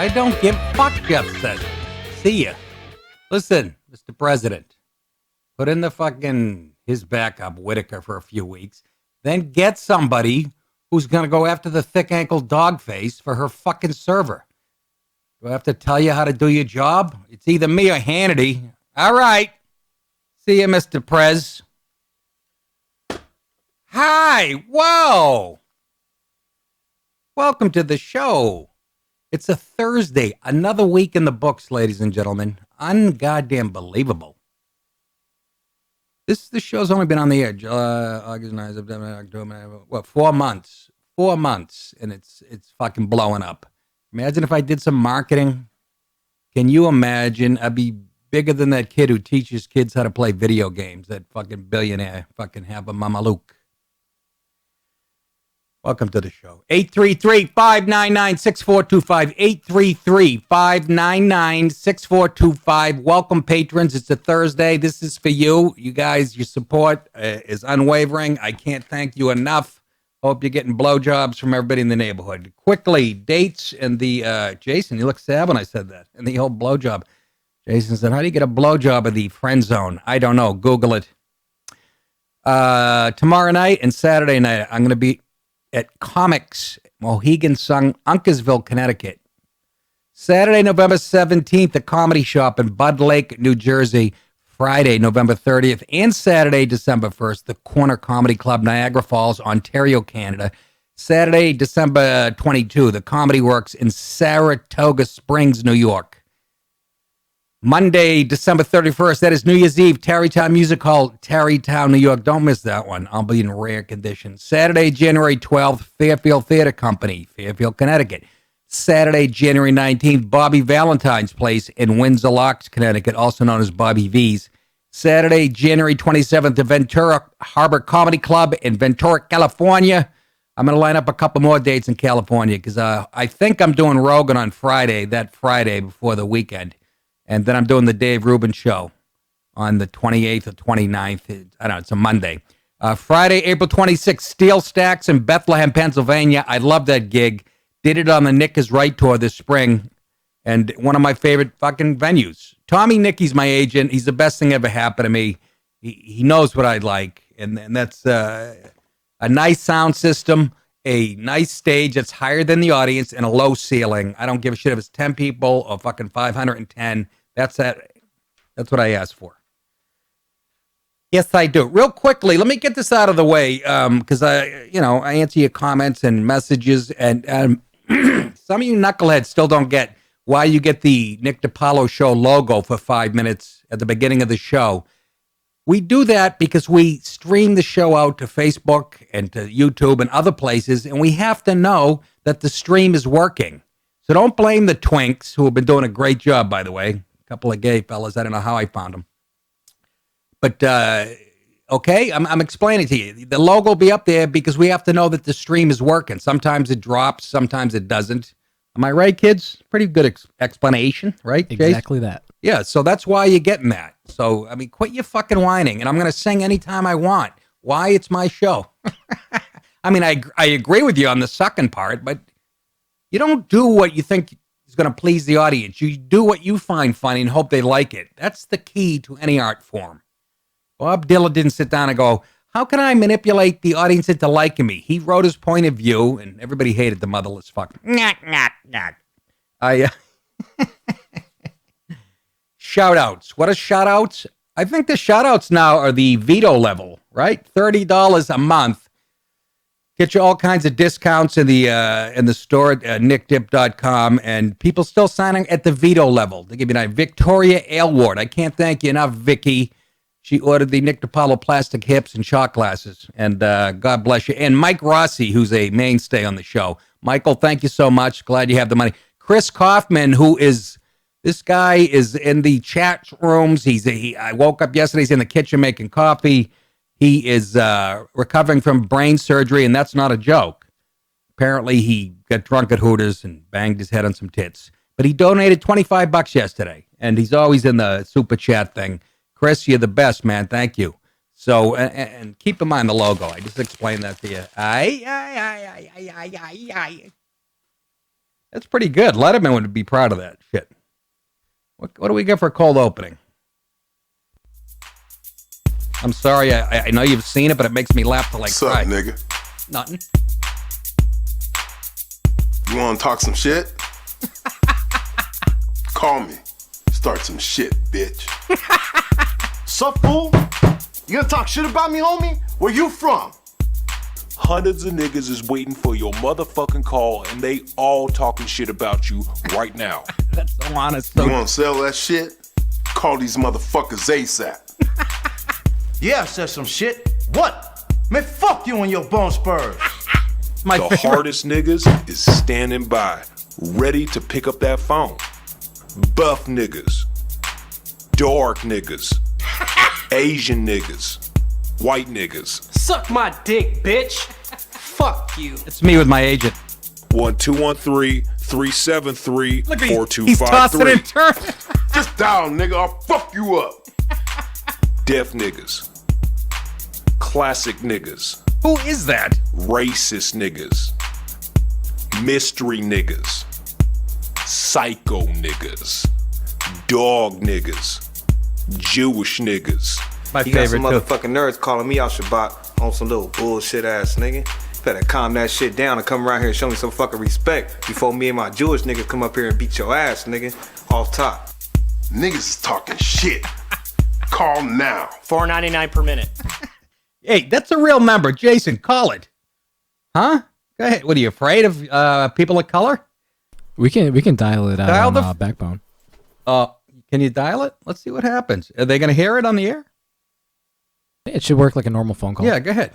I don't give a fuck, Jeff said. See ya. Listen, Mr. President, put in the fucking his backup, Whitaker, for a few weeks. Then get somebody who's going to go after the thick-ankle dog face for her fucking server. Do I have to tell you how to do your job? It's either me or Hannity. All right. See you, Mr. Prez. Hi. Whoa. Welcome to the show. It's a Thursday. Another week in the books, ladies and gentlemen. Ungoddamn believable. The show's only been on the air July, August, September, October, 4 months. 4 months, and it's fucking blowing up. Imagine if I did some marketing. Can you imagine? I'd be bigger than that kid who teaches kids how to play video games, that fucking billionaire, fucking Habba Mamaluke. Welcome to the show. 833-599-6425. 833-599-6425. Welcome, patrons. It's a Thursday. This is for you. You guys, your support is unwavering. I can't thank you enough. Hope you're getting blowjobs from everybody in the neighborhood. Quickly, dates and the, Jason, you look sad when I said that, and the whole blowjob. Jason said, how do you get a blowjob in the friend zone? I don't know. Google it. Tomorrow night and Saturday night, I'm going to be at Comics, Mohegan Sun, Uncasville, Connecticut. Saturday, November 17th, the Comedy Shop in Bud Lake, New Jersey. Friday, November 30th, and Saturday, December 1st, the Corner Comedy Club, Niagara Falls, Ontario, Canada. Saturday, December 22, the Comedy Works in Saratoga Springs, New York. Monday, December 31st, that is New Year's Eve, Tarrytown Music Hall, Tarrytown, New York. Don't miss that one. I'll be in rare condition. Saturday, January 12th, Fairfield Theater Company, Fairfield, Connecticut. Saturday, January 19th, Bobby Valentine's Place in Windsor Locks, Connecticut, also known as Bobby V's. Saturday, January 27th, the Ventura Harbor Comedy Club in Ventura, California. I'm going to line up a couple more dates in California because I think I'm doing Rogan on Friday, that Friday before the weekend. And then I'm doing the Dave Rubin Show on the 28th or 29th. I don't know, it's a Monday. Friday, April 26th, Steel Stacks in Bethlehem, Pennsylvania. I love that gig. Did it on the Nick is Right tour this spring, and one of my favorite fucking venues. Tommy Nicky's my agent. He's the best thing ever happened to me. He knows what I like, and that's a nice sound system, a nice stage that's higher than the audience, and a low ceiling. I don't give a shit if it's 10 people or fucking 510. That's what I asked for. Yes, I do. Real quickly, let me get this out of the way, because I answer your comments and messages, and some of you knuckleheads still don't get why you get the Nick DiPaolo show logo for 5 minutes at the beginning of the show. We do that because we stream the show out to Facebook and to YouTube and other places, and we have to know that the stream is working. So don't blame the twinks, who have been doing a great job, by the way. A couple of gay fellas. I don't know how I found them. But, okay, I'm explaining to you. The logo will be up there because we have to know that the stream is working. Sometimes it drops, sometimes it doesn't. Am I right, kids? Pretty good explanation, right, Chase? Exactly that. Yeah, so that's why you're getting that. So, I mean, quit your fucking whining, and I'm going to sing anytime I want. Why? It's my show. I mean, I agree with you on the sucking part, but you don't do what you think is going to please the audience. You do what you find funny and hope they like it. That's the key to any art form. Bob Dylan didn't sit down and go, how can I manipulate the audience into liking me? He wrote his point of view, and everybody hated the motherless fuck. Shout-outs. What are shout-outs? I think the shout-outs now are the veto level, right? $30 a month. Get you all kinds of discounts in the store at nickdip.com, and people still signing at the veto level. They give you a Victoria Aylward. I can't thank you enough, Vicky. She ordered the Nick DiPaolo plastic hips and shot glasses, and God bless you. And Mike Rossi, who's a mainstay on the show. Michael, thank you so much. Glad you have the money. Chris Kaufman, this guy is in the chat rooms. I woke up yesterday. He's in the kitchen making coffee. He is recovering from brain surgery, and that's not a joke. Apparently, he got drunk at Hooters and banged his head on some tits. But he donated $25 yesterday, and he's always in the super chat thing. Chris, you're the best, man. Thank you. So, and keep in mind the logo. I just explained that to you. That's pretty good. Letterman would be proud of that shit. What do we get for a cold opening? I'm sorry, I know you've seen it, but it makes me laugh to like What's cry. up, nigga? Nothing. You want to talk some shit? Call me. Start some shit, bitch. Sup, fool? You gonna talk shit about me, homie? Where you from? Hundreds of niggas is waiting for your motherfucking call, and they all talking shit about you right now. That's so honest. You want to sell that shit? Call these motherfuckers ASAP. Yeah, I said some shit. What? Man, fuck you and your bone spurs. My The favorite. hardest niggas is standing by, ready to pick up that phone. Buff niggas, dark niggas, Asian niggas, white niggas. Suck my dick, bitch. Fuck you. It's me with my agent. 1213-373-4253. Look at he's tossing and turning. Just dial, nigga. I'll fuck you up. Deaf niggas, classic niggas, Who is that? racist niggas, mystery niggas, psycho niggas, dog niggas, Jewish niggas. My You got favorite some too. motherfucking nerds calling me out Shabbat on some little bullshit ass nigga. Better calm that shit down and come around here and show me some fucking respect before me and my Jewish niggas come up here and beat your ass, nigga. Off top. Niggas is talking shit. Call now. $4.99 per minute. Hey, that's a real number. Jason, call it. Huh? Go ahead. What are you afraid of people of color? We can dial it out Dial on the Backbone. Can you dial it? Let's see what happens. Are they going to hear it on the air? It should work like a normal phone call. Yeah, go ahead.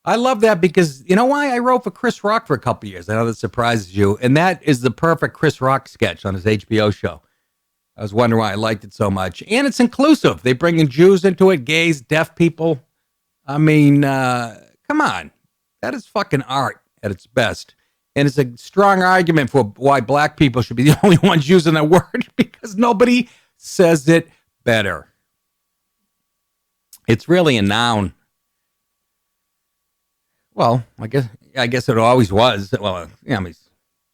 I love that because you know why? I wrote for Chris Rock for a couple years. I know that surprises you. And that is the perfect Chris Rock sketch on his HBO show. I was wondering why I liked it so much. And it's inclusive. They bring in Jews into it, gays, deaf people. I mean, come on. That is fucking art at its best. And it's a strong argument for why black people should be the only ones using that word because nobody says it better. It's really a noun. Well, I guess it always was. Well, yeah, I mean,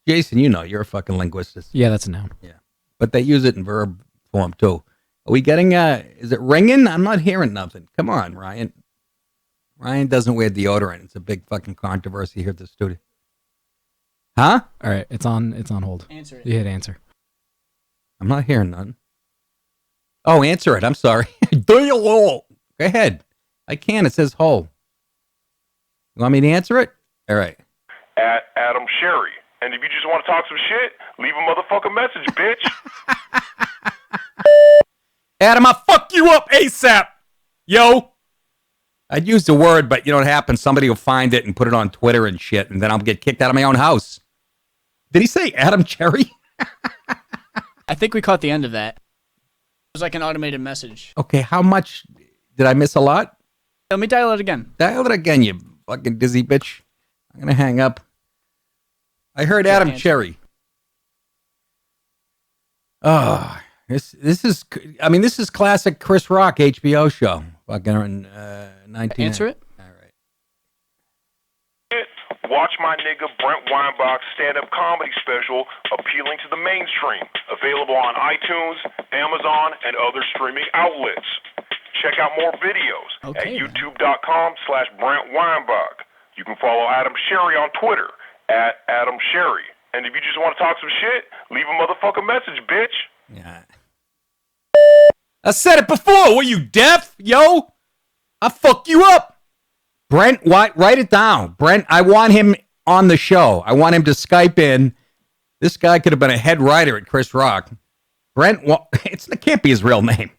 Jason, you know, you're a fucking linguist. Yeah, that's a noun. Yeah. But they use it in verb form too. Are we getting is it ringing? I'm not hearing nothing. Come on, Ryan. Ryan doesn't wear deodorant. It's a big fucking controversy here at the studio. Huh? All right, it's on hold. Answer it. You hit answer. I'm not hearing none. Oh, answer it. I'm sorry. Go ahead. I can. It says hold. You want me to answer it? All right. At Adam Sherry. And if you just want to talk some shit, leave a motherfucking message, bitch. Adam, I'll fuck you up ASAP. Yo. I'd use the word, but you know what happens? Somebody will find it and put it on Twitter and shit, and then I'll get kicked out of my own house. Did he say Adam Cherry? I think we caught the end of that. It was like an automated message. Okay, how much? Did I miss a lot? Let me dial it again. Dial it again, you fucking dizzy bitch. I'm going to hang up. I heard Adam answer. Cherry. Oh, this is classic Chris Rock HBO show. Fucking 19. Answer it. All right. Watch my nigga Brent Weinbach's stand-up comedy special, Appealing to the Mainstream, available on iTunes, Amazon, and other streaming outlets. Check out more videos at Okay, then. youtube.com/Brent Weinbach. You can follow Adam Sherry on Twitter at Adam Sherry. And if you just want to talk some shit, leave a motherfucking message, bitch. Yeah. I said it before. Were you deaf? Yo, I'll fuck you up. Brent, write it down. Brent, I want him on the show. I want him to Skype in. This guy could have been a head writer at Chris Rock. Brent, it can't be his real name.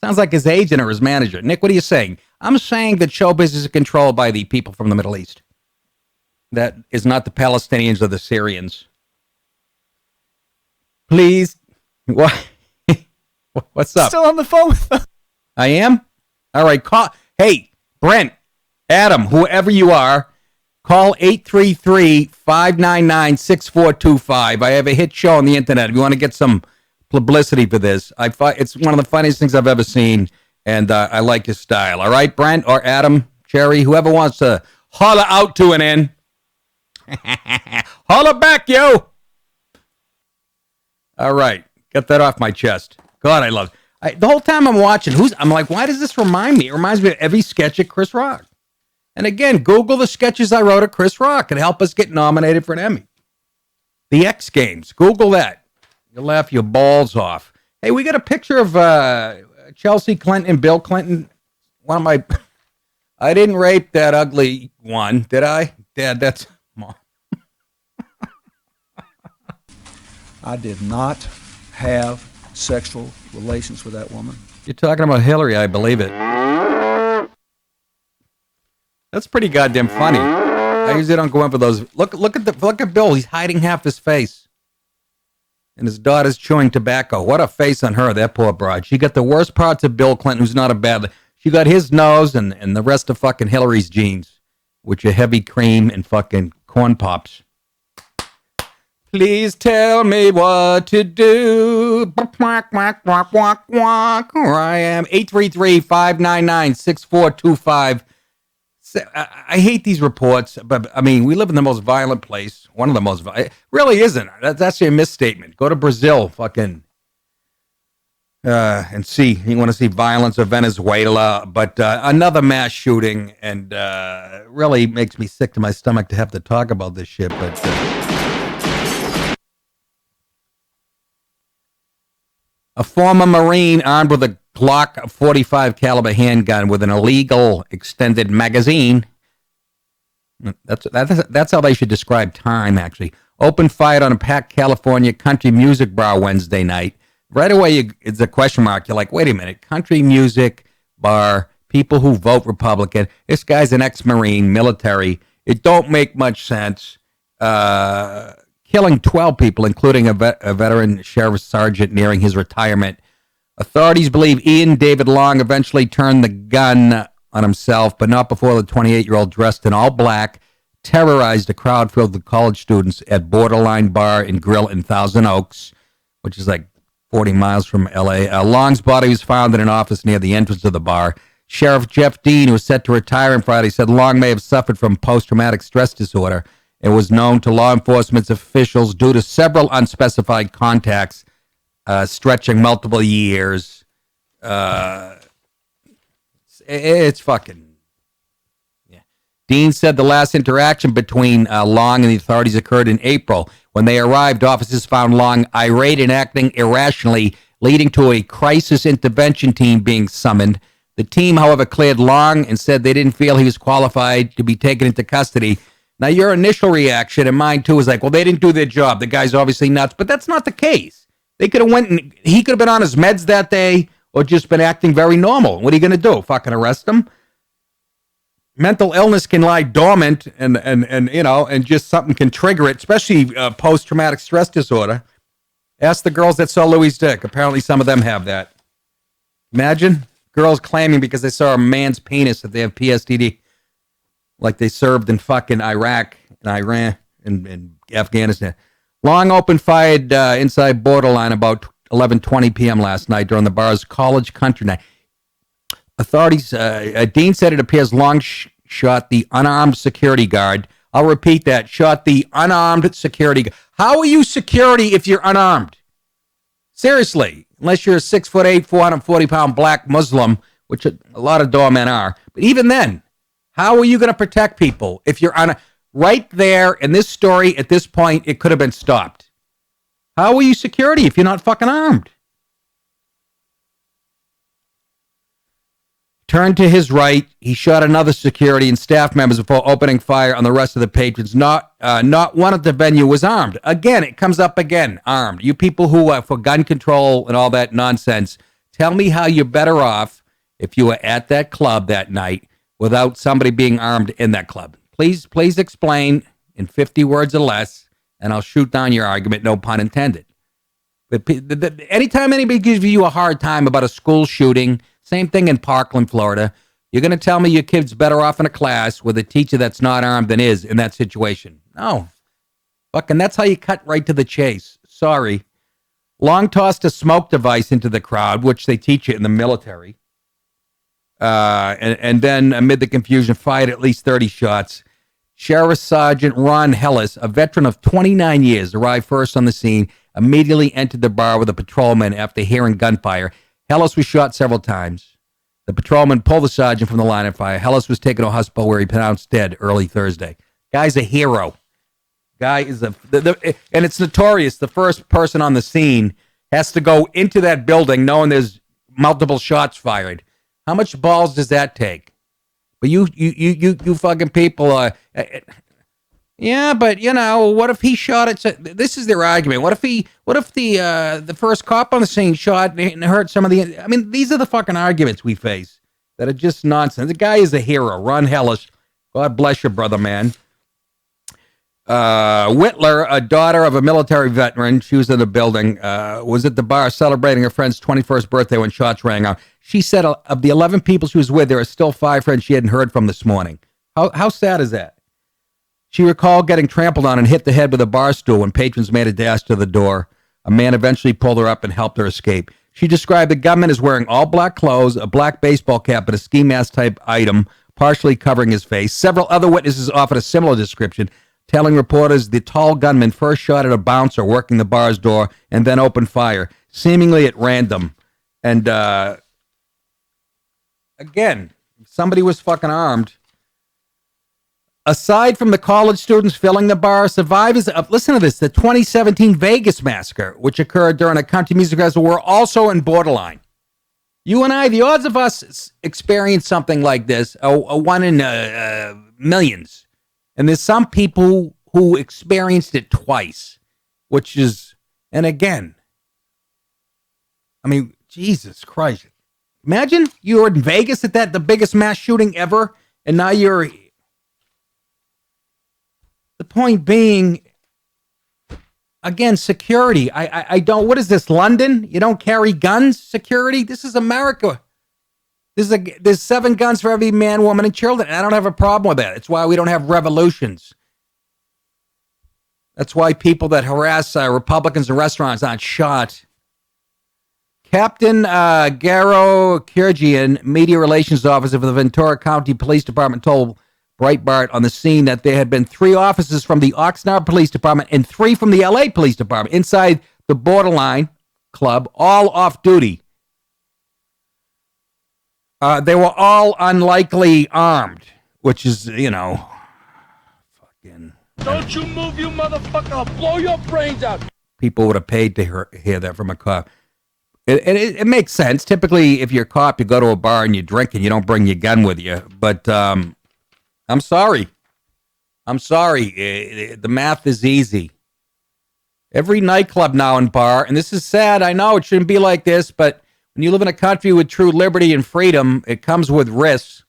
Sounds like his agent or his manager. Nick, what are you saying? I'm saying that show business is controlled by the people from the Middle East. That is not the Palestinians or the Syrians. Please. What? What's up? Still on the phone with them. I am? All right. Hey, Brent, Adam, whoever you are, call 833-599-6425. I have a hit show on the internet. If you want to get some publicity for this, it's one of the funniest things I've ever seen, and I like his style. All right, Brent or Adam, Cherry, whoever wants to holler out to an end. Holler back, yo. All right. Get that off my chest. God, I love it. The whole time I'm watching, I'm like, why does this remind me? It reminds me of every sketch of Chris Rock. And again, Google the sketches I wrote of Chris Rock and help us get nominated for an Emmy. The X Games. Google that. You'll laugh your balls off. Hey, we got a picture of Chelsea Clinton and Bill Clinton. One of my... I didn't rape that ugly one, did I? Dad, that's... I did not have sexual relations with that woman. You're talking about Hillary, I believe it. That's pretty goddamn funny. I usually don't go in for those. Look at Bill. He's hiding half his face. And his daughter's chewing tobacco. What a face on her, that poor broad. She got the worst parts of Bill Clinton, who's not a bad... She got his nose and the rest of fucking Hillary's jeans, which are heavy cream and fucking corn pops. Please tell me what to do. Where I am. 833-599-6425. I hate these reports, but I mean, we live in the most violent place. One of the most violent. It really isn't. That's actually a misstatement. Go to Brazil, fucking, and see. You want to see violence of Venezuela, but another mass shooting, and really makes me sick to my stomach to have to talk about this shit, but... A former Marine armed with a Glock 45 caliber handgun with an illegal extended magazine. That's how they should describe time, actually. Opened fire on a packed California country music bar Wednesday night. Right away, it's a question mark. You're like, wait a minute. Country music bar, people who vote Republican. This guy's an ex-Marine, military. It don't make much sense. Killing 12 people, including a veteran sheriff sergeant nearing his retirement. Authorities believe Ian David Long eventually turned the gun on himself, but not before the 28-year-old dressed in all black terrorized a crowd filled with college students at Borderline Bar and Grill in Thousand Oaks, which is like 40 miles from L.A. Long's body was found in an office near the entrance of the bar. Sheriff Jeff Dean, who was set to retire on Friday, said Long may have suffered from post-traumatic stress disorder. It was known to law enforcement officials due to several unspecified contacts stretching multiple years. It's fucking... Yeah. Dean said the last interaction between Long and the authorities occurred in April. When they arrived, officers found Long irate and acting irrationally, leading to a crisis intervention team being summoned. The team, however, cleared Long and said they didn't feel he was qualified to be taken into custody. Now, your initial reaction, and mine too, is like, well, they didn't do their job. The guy's obviously nuts, but that's not the case. They could have went and he could have been on his meds that day or just been acting very normal. What are you going to do? Fucking arrest him? Mental illness can lie dormant and you know, and just something can trigger it, especially post-traumatic stress disorder. Ask the girls that saw Louis' dick. Apparently some of them have that. Imagine girls claiming because they saw a man's penis that they have PTSD. Like they served in fucking Iraq and Iran and Afghanistan. Long open fired inside Borderline about 11:20 p.m. last night during the bar's college country night. Authorities, Dean said it appears Long shot the unarmed security guard. I'll repeat that, shot the unarmed security guard. How are you security if you're unarmed? Seriously, unless you're a 6'8", 440-pound black Muslim, which a lot of doormen are. But even then, how are you going to protect people if you're on right there in this story at this point? It could have been stopped. How are you security if you're not fucking armed? Turned to his right. He shot another security and staff members before opening fire on the rest of the patrons. Not one at the venue was armed. Again, it comes up again. Armed. You people who are for gun control and all that nonsense. Tell me how you're better off if you were at that club that night without somebody being armed in that club. Please explain in 50 words or less, and I'll shoot down your argument, no pun intended. But anytime anybody gives you a hard time about a school shooting, same thing in Parkland, Florida, you're going to tell me your kid's better off in a class with a teacher that's not armed than is in that situation. No. Fucking that's how you cut right to the chase. Sorry. Long tossed a smoke device into the crowd, which they teach you in the military. And then, amid the confusion, fired at least 30 shots. Sheriff Sergeant Ron Hellis, a veteran of 29 years, arrived first on the scene. immediately entered the bar with a patrolman after hearing gunfire. Hellis was shot several times. The patrolman pulled the sergeant from the line of fire. Hellis was taken to a hospital where he pronounced dead early Thursday. Guy's a hero. Guy is and it's notorious. The first person on the scene has to go into that building knowing there's multiple shots fired. How much balls does that take? But you fucking people. Yeah, but what if he shot it? This is their argument. What if the first cop on the scene shot and hurt some of the? I mean, these are the fucking arguments we face that are just nonsense. The guy is a hero. Ron Hellis. God bless you, brother, man. Whitler, a daughter of a military veteran, she was in the building, was at the bar celebrating her friend's 21st birthday when shots rang out. She said of the 11 people she was with, there are still 5 friends she hadn't heard from this morning. How sad is that? She recalled getting trampled on and hit the head with a bar stool when patrons made a dash to the door. A man eventually pulled her up and helped her escape. She described the gunman as wearing all black clothes, a black baseball cap, and a ski mask type item, partially covering his face. Several other witnesses offered a similar description, telling reporters the tall gunman first shot at a bouncer working the bar's door and then opened fire, seemingly at random. And again, somebody was fucking armed. Aside from the college students filling the bar, survivors of, listen to this, the 2017 Vegas massacre, which occurred during a country music festival, were also in borderline. You and I, the odds of us experience something like this are 1 in millions. And there's some people who experienced it twice, which is, and again, I mean, Jesus Christ. Imagine you were in Vegas at the biggest mass shooting ever, and now you're, the point being, again, security. I don't, what is this, London? You don't carry guns, security? This is America. There's 7 guns for every man, woman, and children. And I don't have a problem with that. It's why we don't have revolutions. That's why people that harass Republicans in restaurants aren't shot. Captain Garo Kirgian, media relations officer for the Ventura County Police Department, told Breitbart on the scene that there had been 3 officers from the Oxnard Police Department and 3 from the LA Police Department inside the Borderline Club, all off duty. They were all unlikely armed, which is, fucking. Don't you move, you motherfucker! I'll blow your brains out! People would have paid to hear that from a cop. It makes sense. Typically, if you're a cop, you go to a bar and you drink and you don't bring your gun with you. But I'm sorry. The math is easy. Every nightclub now and bar, and this is sad, I know it shouldn't be like this, but when you live in a country with true liberty and freedom, it comes with risks.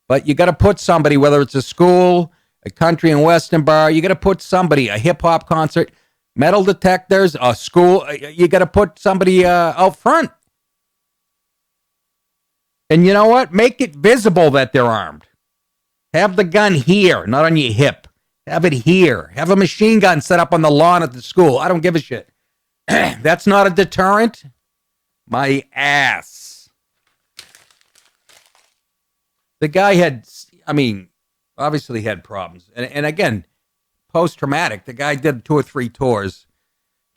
But you got to put somebody, whether it's a school, a country and western bar, you got to put somebody, a hip-hop concert, metal detectors, a school, you got to put somebody out front. And you know what? Make it visible that they're armed. Have the gun here, not on your hip. Have it here. Have a machine gun set up on the lawn at the school. I don't give a shit. That's not a deterrent. My ass. The guy had, obviously had problems. And again, post-traumatic. The guy did 2 or 3 tours.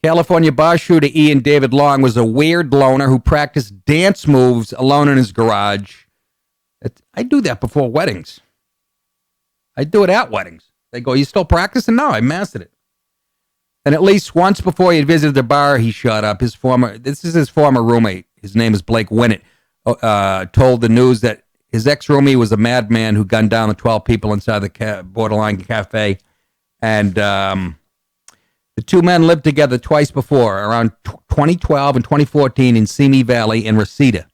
California bar shooter Ian David Long was a weird loner who practiced dance moves alone in his garage. I do that before weddings. I do it at weddings. They go, you still practicing? No, I mastered it. And at least once before he had visited the bar, he shot up. This is his former roommate. His name is Blake Winnett. Told the news that his ex-roomie was a madman who gunned down the 12 people inside the Borderline Cafe. And the 2 men lived together twice before, around 2012 and 2014 in Simi Valley and Reseda.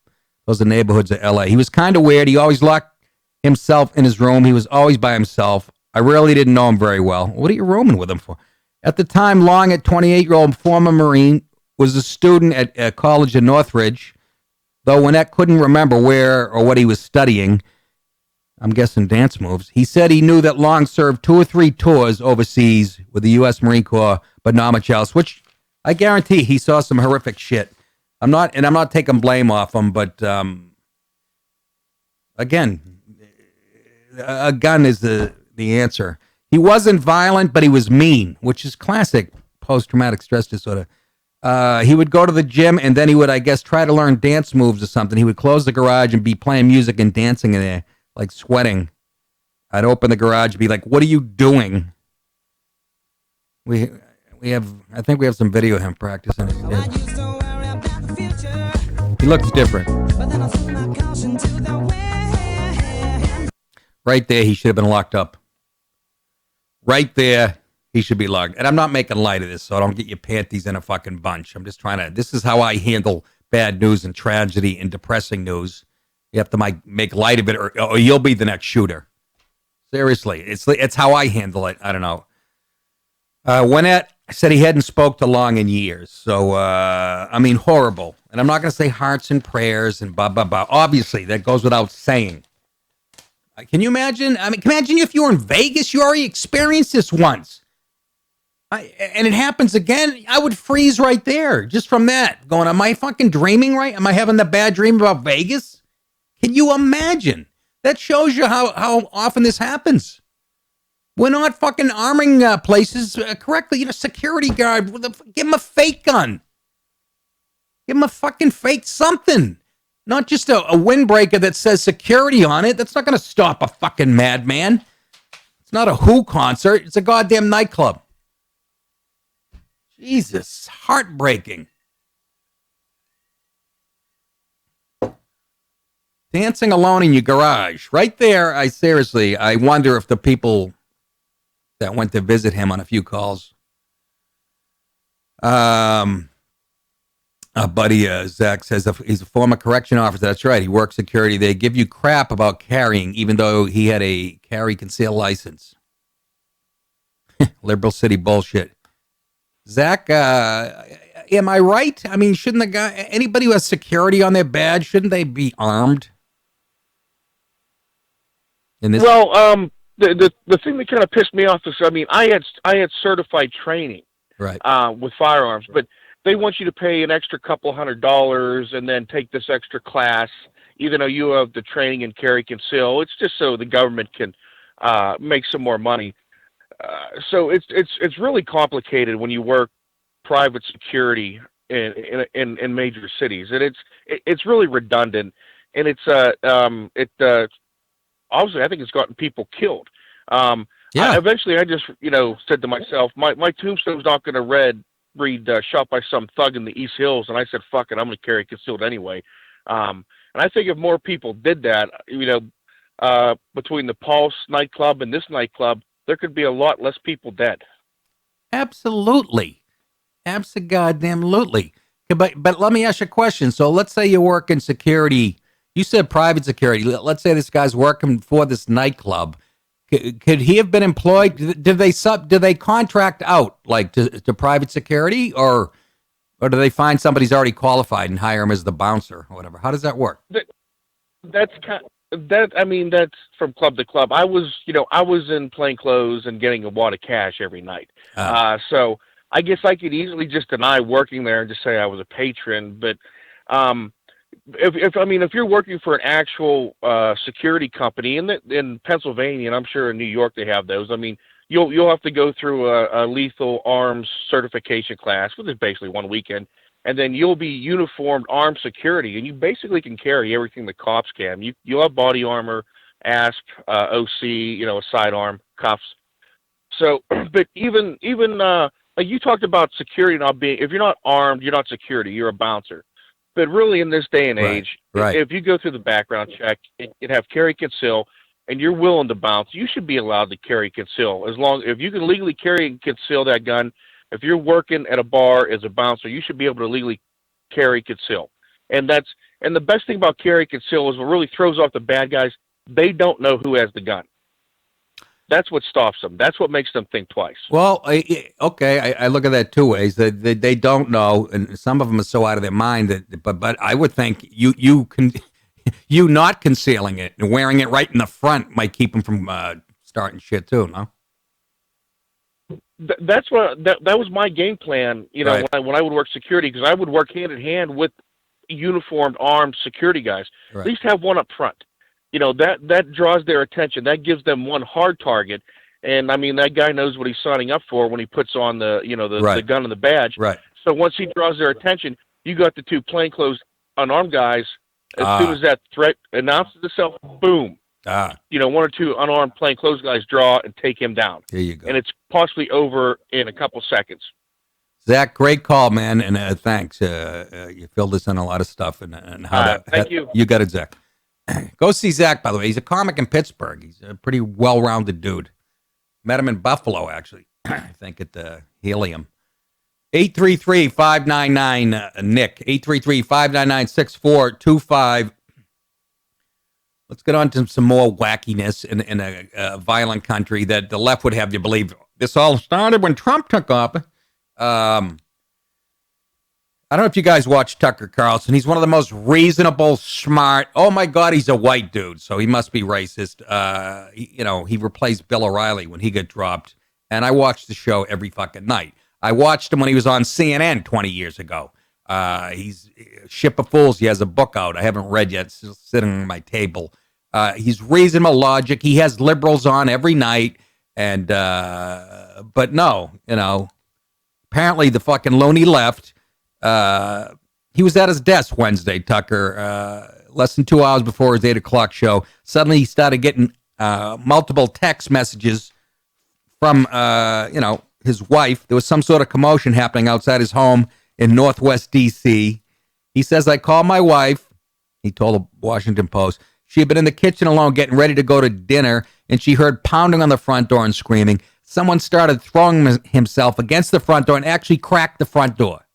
Those are neighborhoods of L.A. He was kind of weird. He always locked himself in his room. He was always by himself. I really didn't know him very well. What are you rooming with him for? At the time, Long, a 28-year-old former Marine, was a student at a college in Northridge, though Winnett couldn't remember where or what he was studying. I'm guessing dance moves. He said he knew that Long served 2 or 3 tours overseas with the U.S. Marine Corps, but not much else, which I guarantee he saw some horrific shit. I'm not taking blame off him, but again, a gun is the answer. He wasn't violent, but he was mean, which is classic post-traumatic stress disorder. He would go to the gym and then he would, I guess, try to learn dance moves or something. He would close the garage and be playing music and dancing in there, like sweating. I'd open the garage and be like, "What are you doing?" I think we have some video of him practicing. He looks different. Right there, he should have been locked up. Right there, he should be locked. And I'm not making light of this, so don't get your panties in a fucking bunch. I'm just trying to, this is how I handle bad news and tragedy and depressing news. You have to make light of it or you'll be the next shooter. Seriously, it's how I handle it. I don't know. Winnett said he hadn't spoke to Long in years. So, I mean, horrible. And I'm not going to say hearts and prayers and blah, blah, blah. Obviously, that goes without saying. Can you imagine? I mean, imagine if you were in Vegas. You already experienced this once. And it happens again. I would freeze right there just from that. Going, am I fucking dreaming right? Am I having the bad dream about Vegas? Can you imagine? That shows you how often this happens. We're not fucking arming places correctly. You know, security guard, give him a fake gun. Give him a fucking fake something. Not just a windbreaker that says security on it. That's not going to stop a fucking madman. It's not a Who concert. It's a goddamn nightclub. Jesus, heartbreaking. Dancing alone in your garage. Right there, I wonder if the people that went to visit him on a few calls. Buddy Zach says he's a former correction officer. That's right. He works security. They give you crap about carrying, even though he had a carry conceal license. Liberal city bullshit. Zach, am I right? I mean, shouldn't anybody who has security on their badge, shouldn't they be armed? Well, the thing that kind of pissed me off is, I mean, I had certified training, right, with firearms, but they want you to pay an extra couple $100 and then take this extra class, even though you have the training in carry conceal. It's just so the government can make some more money. So it's really complicated when you work private security in major cities, and it's really redundant, and obviously, I think it's gotten people killed. Eventually, I just, said to myself, my tombstone's not going to read shot by some thug in the East Hills. And I said, fuck it, I'm going to carry concealed anyway. And I think if more people did that, between the Pulse nightclub and this nightclub, there could be a lot less people dead. Absolutely. Absolutely. But let me ask you a question. So let's say you work in security. You said private security. Let's say this guy's working for this nightclub. Could he have been employed? Did they contract out like to private security, or do they find somebody's already qualified and hire him as the bouncer or whatever? How does that work? That's from club to club. I was in plain clothes and getting a wad of cash every night. So I guess I could easily just deny working there and just say I was a patron. But if you're working for an actual security company in Pennsylvania, and I'm sure in New York they have those, I mean, you'll have to go through a lethal arms certification class, which is basically one weekend, and then you'll be uniformed armed security, and you basically can carry everything the cops can. You'll have body armor, ASP, OC, a sidearm, cuffs. So, but even like you talked about security not being, if you're not armed, you're not security, you're a bouncer. But really, in this day and age, if you go through the background check and have carry conceal, and you're willing to bounce, you should be allowed to carry conceal. If you can legally carry and conceal that gun, if you're working at a bar as a bouncer, you should be able to legally carry conceal. And the best thing about carry conceal is what really throws off the bad guys. They don't know who has the gun. That's what stops them. That's what makes them think twice. Well, okay, I look at that two ways. They don't know, and some of them are so out of their mind that. But I would think you not concealing it and wearing it right in the front might keep them from starting shit too. No. That's what that was my game plan. When I would work security, because I would work hand in hand with uniformed armed security guys. Right. At least have one up front. That draws their attention. That gives them one hard target. And I mean, that guy knows what he's signing up for when he puts on the gun and the badge. Right. So once he draws their attention, you got the two plainclothes unarmed guys. As soon as that threat announces itself, boom. One or two unarmed plainclothes guys draw and take him down. There you go. And it's possibly over in a couple seconds. Zach, great call, man, and thanks. You filled us in a lot of stuff and how to. Thank you. You got it, Zach. Go see Zach, by the way. He's a comic in Pittsburgh. He's a pretty well-rounded dude. Met him in Buffalo, actually. I think at the Helium. 833-599-NICK. 833-599-6425. Let's get on to some more wackiness in a violent country that the left would have you believe. This all started when Trump took off. I don't know if you guys watch Tucker Carlson. He's one of the most reasonable, smart. Oh my God, he's a white dude, so he must be racist. He replaced Bill O'Reilly when he got dropped, and I watched the show every fucking night. I watched him when he was on CNN 20 years ago. He's Ship of Fools. He has a book out. I haven't read yet. It's still sitting on my table. He's reasonable logic. He has liberals on every night, and but no, apparently the fucking loony left. He was at his desk Wednesday, Tucker, less than 2 hours before his 8 o'clock show. Suddenly he started getting multiple text messages from, his wife. There was some sort of commotion happening outside his home in Northwest D.C. He says, I called my wife, he told the Washington Post. She had been in the kitchen alone getting ready to go to dinner, and she heard pounding on the front door and screaming. Someone started throwing himself against the front door and actually cracked the front door.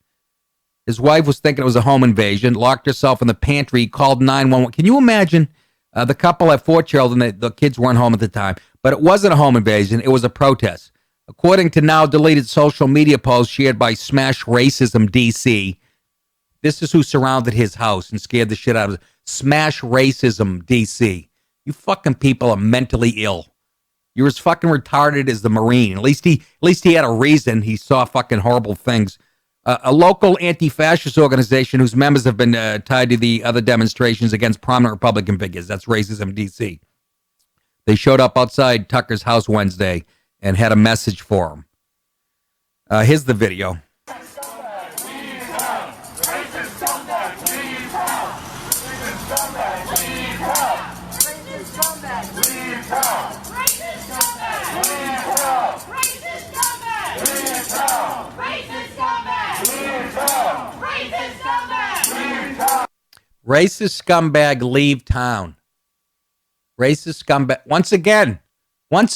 His wife was thinking it was a home invasion, locked herself in the pantry, called 911. Can you imagine? The couple had 4 children. The kids weren't home at the time. But it wasn't a home invasion. It was a protest. According to now deleted social media posts shared by Smash Racism DC, this is who surrounded his house and scared the shit out of him. Smash Racism DC. You fucking people are mentally ill. You're as fucking retarded as the Marine. At least he had a reason. He saw fucking horrible things. A local anti-fascist organization whose members have been tied to the other demonstrations against prominent Republican figures. That's Racism DC. They showed up outside Tucker's house Wednesday and had a message for him. Here's the video. Racist scumbag, leave town. Racist scumbag. Once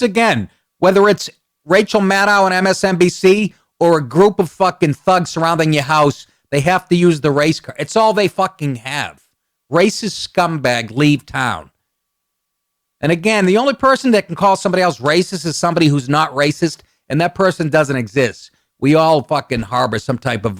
again, whether it's Rachel Maddow on MSNBC or a group of fucking thugs surrounding your house, they have to use the race card. It's all they fucking have. Racist scumbag, leave town. And again, the only person that can call somebody else racist is somebody who's not racist, and that person doesn't exist. We all fucking harbor some type of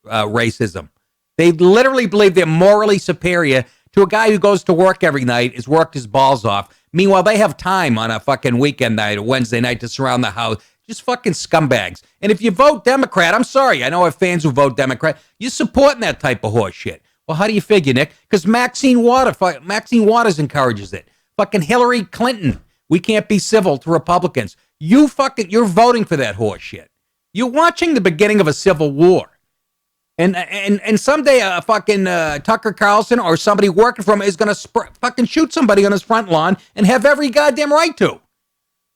racism. They literally believe they're morally superior to a guy who goes to work every night, has worked his balls off. Meanwhile, they have time on a fucking weekend night or Wednesday night to surround the house. Just fucking scumbags. And if you vote Democrat, I'm sorry, I know I have fans who vote Democrat. You're supporting that type of horse shit. Well, how do you figure, Nick? Because Maxine Waters encourages it. Fucking Hillary Clinton. We can't be civil to Republicans. You're voting for that horse shit. You're watching the beginning of a civil war. And someday a fucking Tucker Carlson or somebody working for him is going to fucking shoot somebody on his front lawn and have every goddamn right to.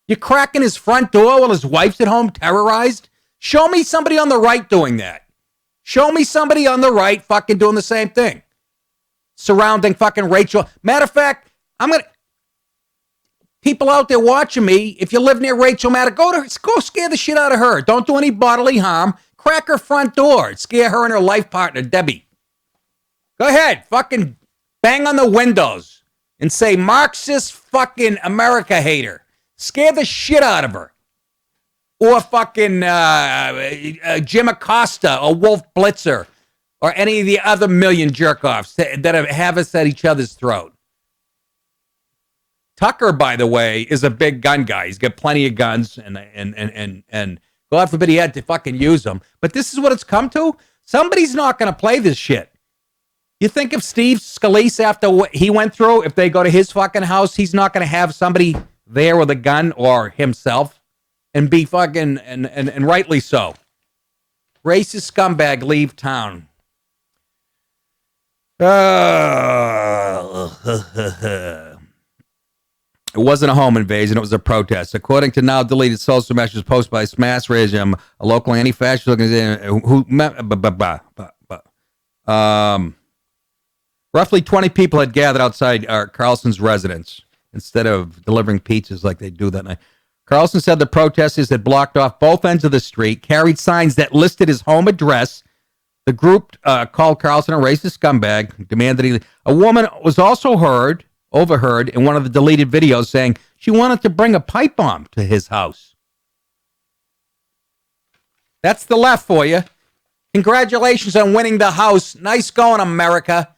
You're cracking his front door while his wife's at home terrorized? Show me somebody on the right doing that. Show me somebody on the right fucking doing the same thing. Surrounding fucking Rachel. Matter of fact, people out there watching me, if you live near Rachel Maddow, go scare the shit out of her. Don't do any bodily harm. Crack her front door. Scare her and her life partner, Debbie. Go ahead. Fucking bang on the windows and say, Marxist fucking America hater. Scare the shit out of her. Or fucking Jim Acosta or Wolf Blitzer or any of the other million jerk-offs that have us at each other's throat. Tucker, by the way, is a big gun guy. He's got plenty of guns and God forbid he had to fucking use them. But this is what it's come to? Somebody's not going to play this shit. You think if Steve Scalise, after what he went through, if they go to his fucking house, he's not going to have somebody there with a gun or himself and be fucking, and rightly so. Racist scumbag leave town. It wasn't a home invasion. It was a protest. According to now deleted social messages posted by Smash Regime, a local anti-fascist organization roughly 20 people had gathered outside Carlson's residence instead of delivering pizzas like they do that night. Carlson said the protesters had blocked off both ends of the street, carried signs that listed his home address. The group called Carlson a racist scumbag, demanded a woman was also overheard in one of the deleted videos saying she wanted to bring a pipe bomb to his house. That's the left for you. Congratulations on winning the House. Nice going, America.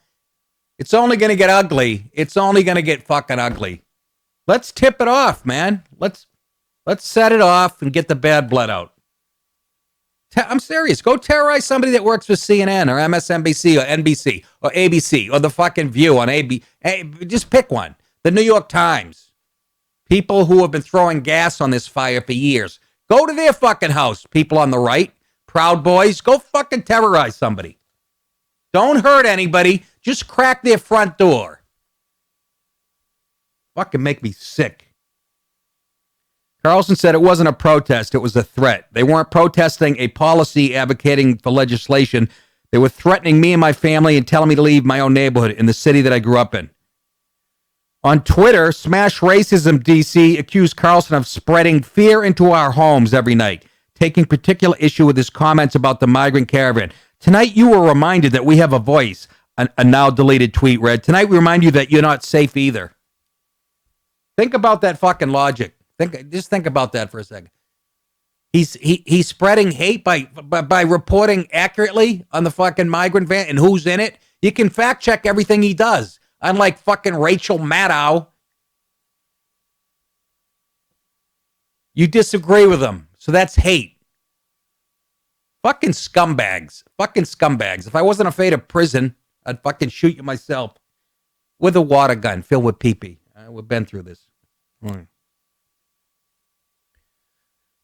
It's only going to get ugly. It's only going to get fucking ugly. Let's tip it off, man. Let's set it off and get the bad blood out. I'm serious. Go terrorize somebody that works for CNN or MSNBC or NBC or ABC or the fucking View on AB. Just pick one. The New York Times. People who have been throwing gas on this fire for years. Go to their fucking house, people on the right. Proud Boys. Go fucking terrorize somebody. Don't hurt anybody. Just crack their front door. Fucking make me sick. Carlson said it wasn't a protest, it was a threat. They weren't protesting a policy advocating for legislation. They were threatening me and my family and telling me to leave my own neighborhood in the city that I grew up in. On Twitter, Smash Racism DC accused Carlson of spreading fear into our homes every night, taking particular issue with his comments about the migrant caravan. Tonight you were reminded that we have a voice, a now deleted tweet read. Tonight we remind you that you're not safe either. Think about that fucking logic. Just think about that for a second. He's spreading hate by reporting accurately on the fucking migrant van and who's in it. You can fact check everything he does. Unlike fucking Rachel Maddow. You disagree with him. So that's hate. Fucking scumbags. Fucking scumbags. If I wasn't afraid of prison, I'd fucking shoot you myself. With a water gun filled with pee-pee. We've been through this.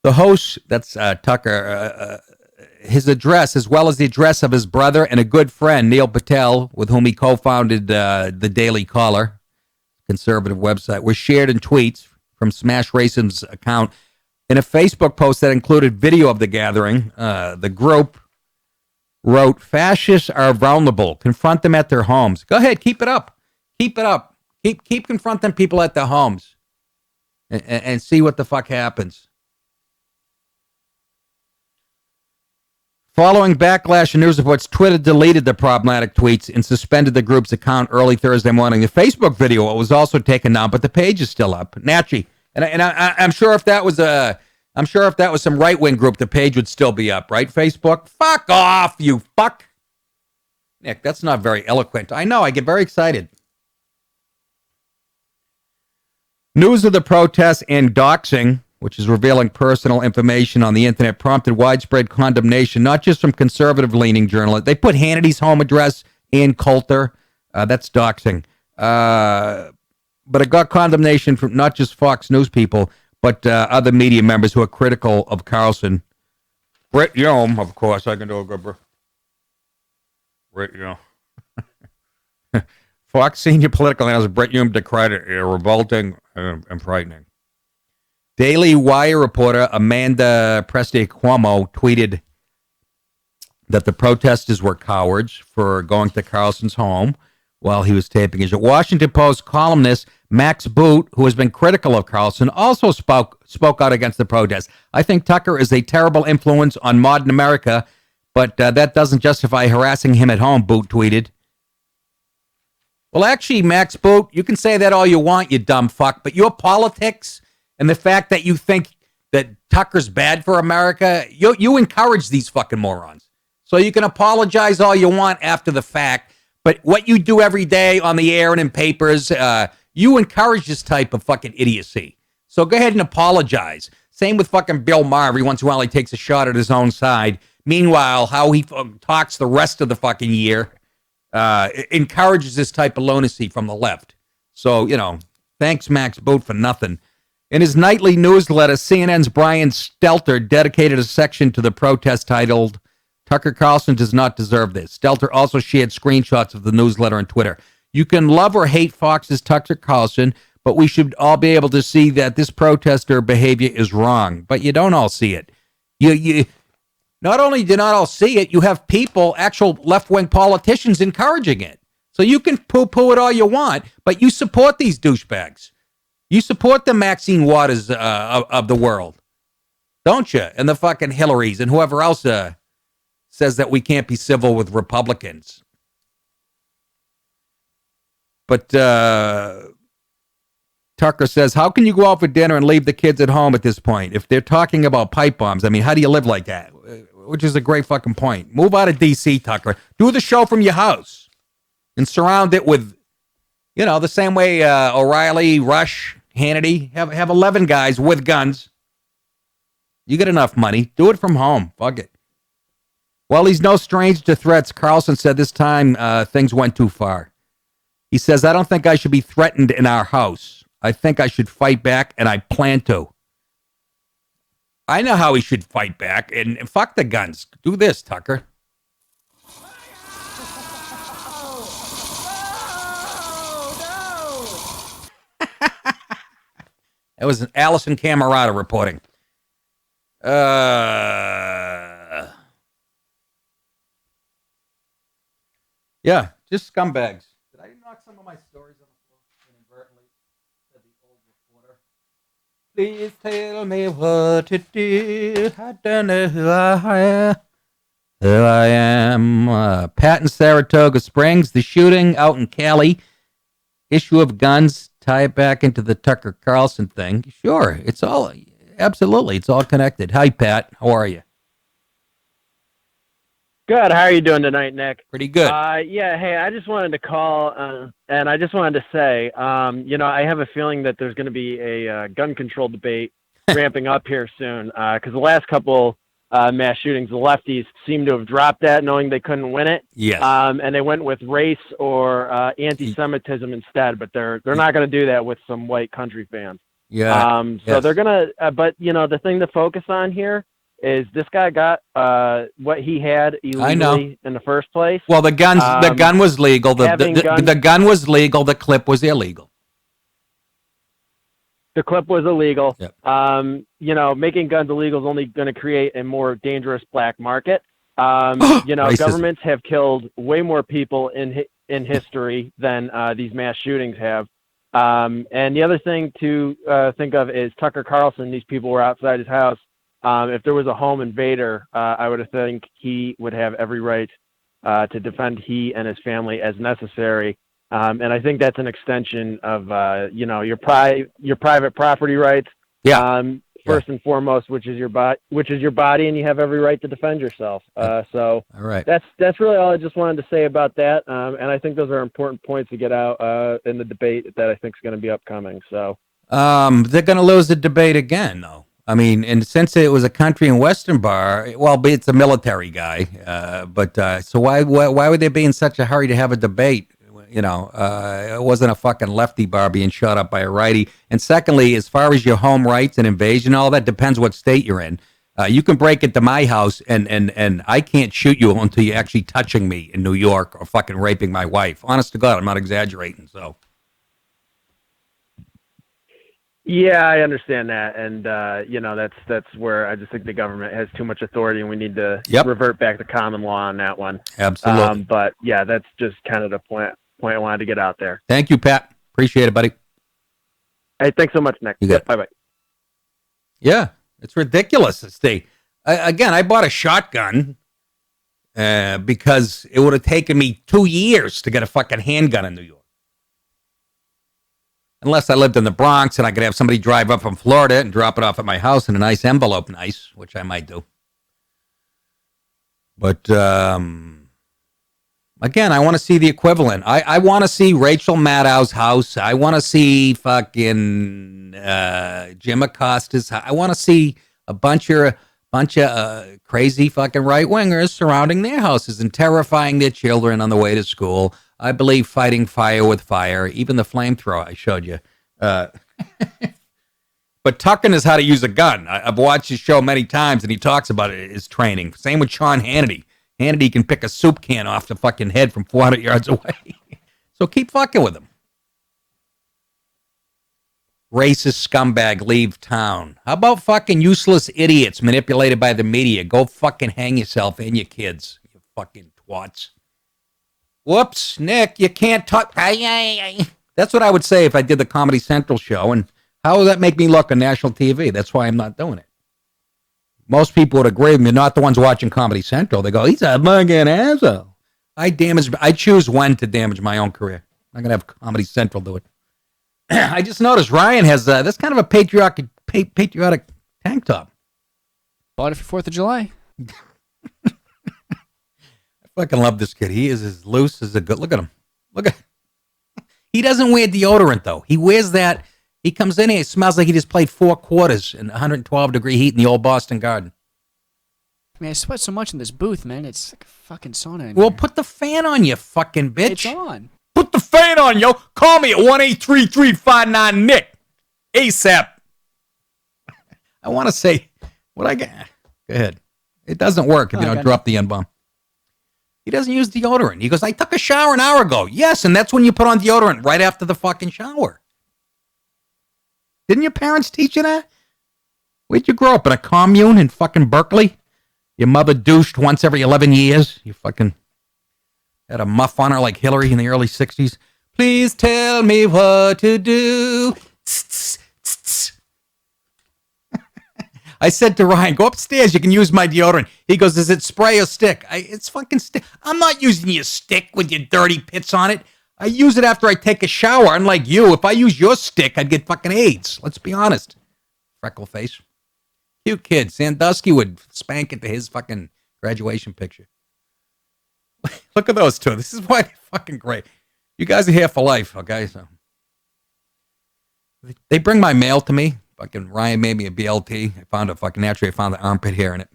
The host, that's Tucker, his address, as well as the address of his brother and a good friend, Neil Patel, with whom he co-founded the Daily Caller, conservative website, were shared in tweets from Smash Racism's account. In a Facebook post that included video of the gathering, the group wrote, "Fascists are vulnerable. Confront them at their homes." Go ahead, keep it up. Keep it up. Keep confronting people at their homes and see what the fuck happens. Following backlash and news reports, Twitter deleted the problematic tweets and suspended the group's account early Thursday morning. The Facebook video was also taken down, but the page is still up. Naturally, and I'm sure if that was some right-wing group, the page would still be up, right? Facebook, fuck off, you fuck. Nick, that's not very eloquent. I know. I get very excited. News of the protests and doxing, which is revealing personal information on the internet, prompted widespread condemnation, not just from conservative-leaning journalists. They put Hannity's home address in Coulter. That's doxing. But it got condemnation from not just Fox News people, but other media members who are critical of Carlson. Brett Yom, of course. I can do a good Brett Yom. Fox senior political analyst Brett Yom decried it revolting and frightening. Daily Wire reporter Amanda Presti Cuomo tweeted that the protesters were cowards for going to Carlson's home while he was taping his show. Washington Post columnist Max Boot, who has been critical of Carlson, also spoke out against the protest. "I think Tucker is a terrible influence on modern America, but that doesn't justify harassing him at home," Boot tweeted. Well, actually, Max Boot, you can say that all you want, you dumb fuck, but your politics and the fact that you think that Tucker's bad for America, you encourage these fucking morons. So you can apologize all you want after the fact, but what you do every day on the air and in papers, you encourage this type of fucking idiocy. So go ahead and apologize. Same with fucking Bill Maher. Every once in a while he takes a shot at his own side. Meanwhile, how he talks the rest of the fucking year encourages this type of lunacy from the left. So, thanks Max Boot for nothing. In his nightly newsletter, CNN's Brian Stelter dedicated a section to the protest titled Tucker Carlson does not deserve this. Stelter also shared screenshots of the newsletter on Twitter. You can love or hate Fox's Tucker Carlson, but we should all be able to see that this protester behavior is wrong. But you don't all see it. You not only do not all see it, you have people, actual left-wing politicians, encouraging it. So you can poo-poo it all you want, but you support these douchebags. You support the Maxine Waters of the world, don't you? And the fucking Hillarys and whoever else says that we can't be civil with Republicans. But Tucker says, how can you go out for dinner and leave the kids at home at this point? If they're talking about pipe bombs, I mean, how do you live like that? Which is a great fucking point. Move out of D.C., Tucker. Do the show from your house and surround it with, you know, the same way O'Reilly, Rush, Hannity have 11 guys with guns. You get enough money. Do it from home. Fuck it. Well, he's no stranger to threats. Carlson said this time things went too far. He says, I don't think I should be threatened in our house. I think I should fight back, and I plan to. I know how he should fight back, and fuck the guns. Do this, Tucker. That was an Allison Camerata reporting. Yeah, just scumbags. Did I knock some of my stories on the floor inadvertently? Said the old reporter. Please tell me what to do. I don't know who I am. Who I am. Pat in Saratoga Springs. The shooting out in Cali. Issue of guns. Tie it back into the Tucker Carlson thing. Sure, it's all, absolutely, it's all connected. Hi, Pat. How are you? Good. How are you doing tonight, Nick? Pretty good. Yeah, hey, I just wanted to call, and I just wanted to say, you know, I have a feeling that there's going to be a gun control debate ramping up here soon, because the last couple mass shootings, the lefties seem to have dropped that, knowing they couldn't win it. Yes. And they went with race or anti-Semitism instead, but they're not going to do that with some white country fans. Yeah. So they're going to, but, you know, the thing to focus on here is this guy got what he had illegally in the first place. Well, the gun was legal. The gun was legal. The clip was illegal. The clip was illegal. Yep. You know, making guns illegal is only going to create a more dangerous black market. You know, Racism. Governments have killed way more people in history than these mass shootings have. And the other thing to think of is Tucker Carlson. These people were outside his house. If there was a home invader, I would think he would have every right to defend he and his family as necessary. And I think that's an extension of, you know, your private property rights. Yeah. First and foremost, which is your body, and you have every right to defend yourself. So all right. That's really all I just wanted to say about that. And I think those are important points to get out in the debate that I think is going to be upcoming. So they're going to lose the debate again, though. I mean, and since it was a country and western bar, well, it's a military guy. But so why would they be in such a hurry to have a debate? You know, it wasn't a fucking lefty bar being shot up by a righty. And secondly, as far as your home rights and invasion, all that depends what state you're in. You can break into my house and I can't shoot you until you're actually touching me in New York or fucking raping my wife. Honest to God, I'm not exaggerating. So. Yeah, I understand that, and you know that's where I just think the government has too much authority, and we need to revert back to common law on that one. Absolutely. But yeah, that's just kind of the point I wanted to get out there. Thank you, Pat. Appreciate it, buddy. Hey, thanks so much, Nick. You got it. Bye-bye. Yeah, it's ridiculous. Again, I bought a shotgun because it would have taken me 2 years to get a fucking handgun in New York. Unless I lived in the Bronx and I could have somebody drive up from Florida and drop it off at my house in a nice envelope, which I might do. But, again, I want to see the equivalent. I want to see Rachel Maddow's house. I want to see fucking Jim Acosta's house. I want to see a bunch of crazy fucking right-wingers surrounding their houses and terrifying their children on the way to school. I believe fighting fire with fire, even the flamethrower I showed you. But Tucker knows how to use a gun. I've watched his show many times, and he talks about it, his training. Same with Sean Hannity. Hannity can pick a soup can off the fucking head from 400 yards away. So keep fucking with him. Racist scumbag, leave town. How about fucking useless idiots manipulated by the media? Go fucking hang yourself and your kids, you fucking twats. Whoops, Nick, you can't talk. That's what I would say if I did the Comedy Central show. And how would that make me look on national TV? That's why I'm not doing it. Most people would agree with me. Not the ones watching Comedy Central. They go, he's a fucking asshole. I choose when to damage my own career. I'm going to have Comedy Central do it. I just noticed Ryan has this kind of a patriotic tank top. Bought it for 4th of July. I fucking love this kid. He is as loose as a good. Look at him. Look at. He doesn't wear deodorant though. He wears that. He comes in here. It smells like he just played 4 quarters in 112-degree heat in the old Boston Garden. Man, I sweat so much in this booth, man. It's like a fucking sauna in Well, here. put the fan on, you fucking bitch. It's on. Put the fan on, yo. Call me at 1-833-59-NICK. ASAP. I want to say what I got. Go ahead. It doesn't work if you don't drop the N-bomb. He doesn't use deodorant. He goes, I took a shower an hour ago. Yes, and that's when you put on deodorant, right after the fucking shower. Didn't your parents teach you that? Where'd you grow up? In a commune in fucking Berkeley? Your mother douched once every 11 years? You fucking had a muff on her like Hillary in the early 60s. Please tell me what to do. I said to Ryan, go upstairs. You can use my deodorant. He goes, is it spray or stick? It's fucking stick. I'm not using your stick with your dirty pits on it. I use it after I take a shower. Unlike you, if I use your stick, I'd get fucking AIDS. Let's be honest. Freckle face. Cute kid. Sandusky would spank it to his fucking graduation picture. Look at those two. This is why they're fucking great. You guys are here for life, okay? So they bring my mail to me. Fucking Ryan made me a BLT. I found the armpit hair in it.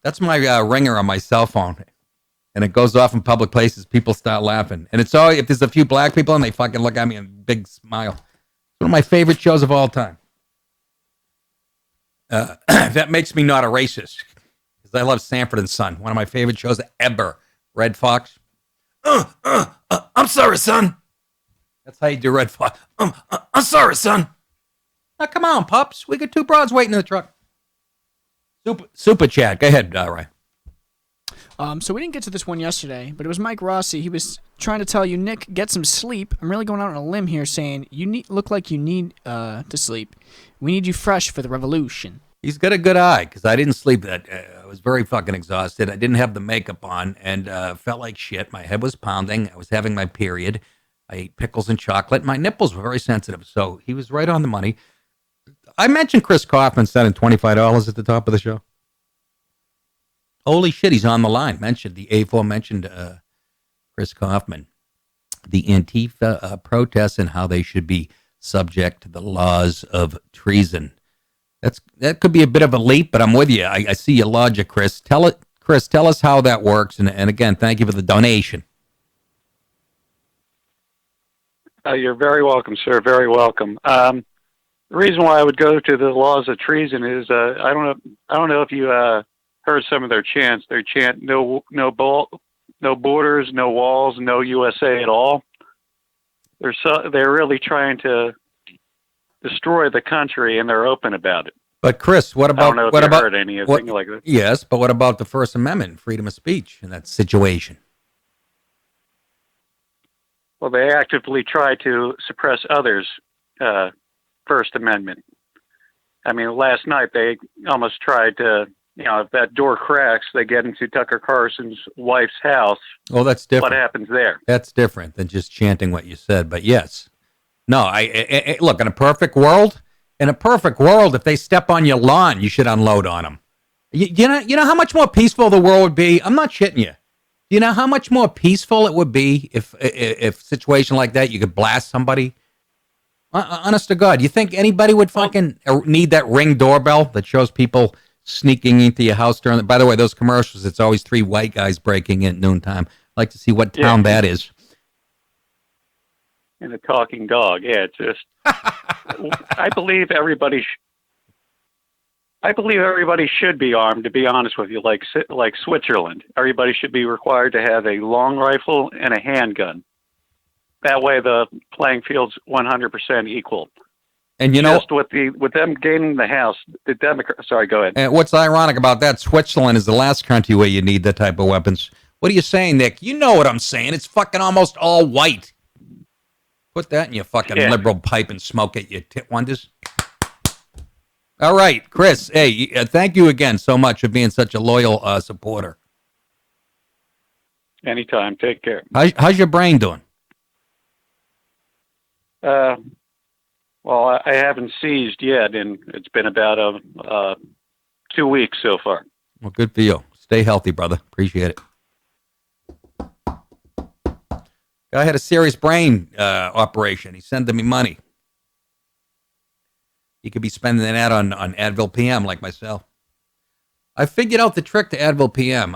That's my ringer on my cell phone. And it goes off in public places. People start laughing. And it's all, if there's a few black people and they fucking look at me and a big smile. It's one of my favorite shows of all time. That makes me not a racist. Because I love Sanford and Son. One of my favorite shows ever. Red Fox. I'm sorry, son. That's how you do Red Fox. I'm sorry, son. Now, come on, pups. We got 2 broads waiting in the truck. Super chat. Go ahead, Ryan. So we didn't get to this one yesterday, but it was Mike Rossi. He was trying to tell you, Nick, get some sleep. I'm really going out on a limb here saying you look like you need to sleep. We need you fresh for the revolution. He's got a good eye because I didn't sleep. I was very fucking exhausted. I didn't have the makeup on and felt like shit. My head was pounding. I was having my period. I ate pickles and chocolate. My nipples were very sensitive, so he was right on the money. I mentioned Chris Kaufman sending $25 at the top of the show. Holy shit, he's on the line. Mentioned the aforementioned Chris Kaufman. The Antifa protests and how they should be subject to the laws of treason. That could be a bit of a leap, but I'm with you. I see your logic, Chris. Tell us how that works. And again, thank you for the donation. You're very welcome, sir. Very welcome. The reason why I would go to the laws of treason is I don't know if you heard some of their chants. They chant no borders, no walls, no USA at all. They're really trying to destroy the country, and they're open about it. But Chris, what about I don't know if you heard anything like that? Yes, but what about the First Amendment, freedom of speech in that situation? Well, they actively try to suppress others' First Amendment. I mean, last night they almost tried to, if that door cracks, they get into Tucker Carlson's wife's house. Oh, that's different. What happens there? That's different than just chanting what you said. But yes, no. I look, in a perfect world, if they step on your lawn, you should unload on them. You know how much more peaceful the world would be. I'm not shitting you. You know how much more peaceful it would be if a situation like that, you could blast somebody? Honest to God, you think anybody would fucking need that Ring doorbell that shows people sneaking into your house during by the way, those commercials, it's always 3 white guys breaking in at noontime. I'd like to see what town that is. and a talking dog. Yeah, it's just. I believe everybody should be armed. To be honest with you, like Switzerland, everybody should be required to have a long rifle and a handgun. That way, the playing field's 100% equal. And just with them gaining the House, the Democrats. Sorry, go ahead. And what's ironic about that? Switzerland is the last country where you need that type of weapons. What are you saying, Nick? You know what I'm saying. It's fucking almost all white. Put that in your fucking liberal pipe and smoke it, you tit wonders. All right, Chris. Hey, thank you again so much for being such a loyal supporter. Anytime. Take care. How's your brain doing? Well, I haven't seized yet, and it's been about 2 weeks so far. Well, good for you. Stay healthy, brother. Appreciate it. Guy had a serious brain operation. He's sending me money. He could be spending that on Advil PM like myself. I figured out the trick to Advil PM.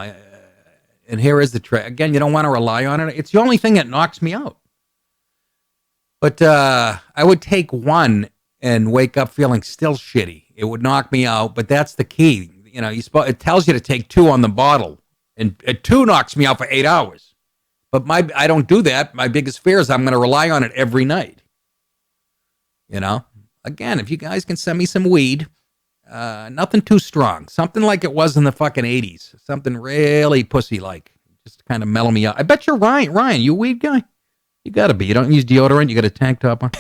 And here is the trick. Again, you don't want to rely on it. It's the only thing that knocks me out. But I would take one and wake up feeling still shitty. It would knock me out, but that's the key. You know, it tells you to take 2 on the bottle, and 2 knocks me out for 8 hours. But I don't do that. My biggest fear is I'm going to rely on it every night. You know? Again, if you guys can send me some weed, nothing too strong. Something like it was in the fucking 80s. Something really pussy-like. Just to kind of mellow me out. I bet you're Ryan. Ryan, you a weed guy? You got to be. You don't use deodorant? You got a tank top on?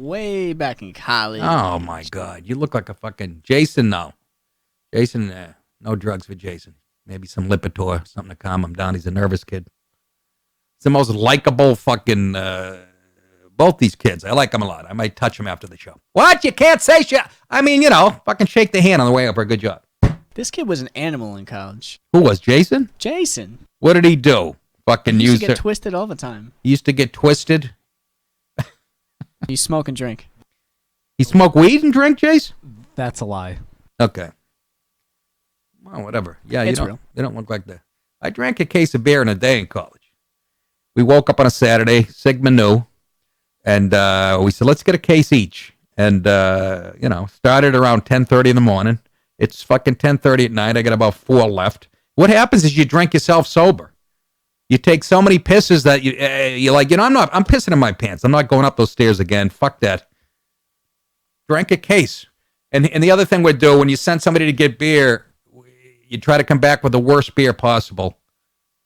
Way back in college. Oh, my God. You look like a fucking Jason, though. Jason, no drugs for Jason. Maybe some Lipitor, something to calm him down. He's a nervous kid. It's the most likable fucking, both these kids. I like them a lot. I might touch them after the show. What? You can't say shit. I mean, you know, fucking shake the hand on the way up for a good job. This kid was an animal in college. Who was, Jason? Jason. What did he do? Fucking He used to get twisted all the time. He used to get twisted? You smoke and drink. He smoke weed and drink, Jace? That's a lie. Okay. Well, whatever. Yeah, It's you real. They don't look like that. I drank a case of beer in a day in college. We woke up on a Saturday, Sigma Nu, and we said, let's get a case each. And, started around 10:30 in the morning. It's fucking 10:30 at night. I got about 4 left. What happens is you drink yourself sober. You take so many pisses that you're like, I'm pissing in my pants. I'm not going up those stairs again. Fuck that. Drank a case. And the other thing we'd do, when you send somebody to get beer, you try to come back with the worst beer possible.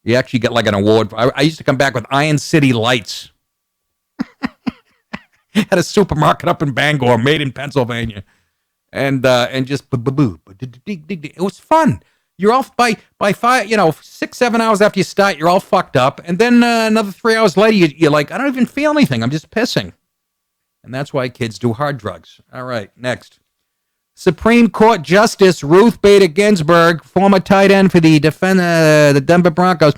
You actually get like an award. I used to come back with Iron City Lights. At a supermarket up in Bangor, made in Pennsylvania. And just, it was fun. You're off by 6, 7 hours after you start, you're all fucked up. And then another 3 hours later, you're like, I don't even feel anything. I'm just pissing. And that's why kids do hard drugs. All right, next. Supreme Court Justice Ruth Bader Ginsburg, former tight end for the Denver Broncos.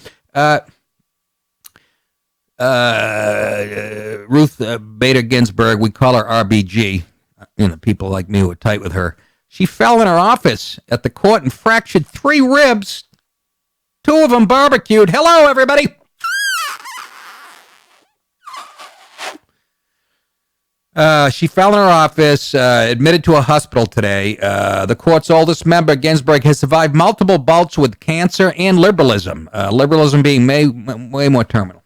Ruth Bader Ginsburg, we call her RBG. People like me who are tight with her. She fell in her office at the court and fractured 3 ribs, 2 of them barbecued. Hello, everybody. She fell in her office, admitted to a hospital today. The court's oldest member, Ginsburg, has survived multiple bouts with cancer and liberalism, liberalism being way more terminal.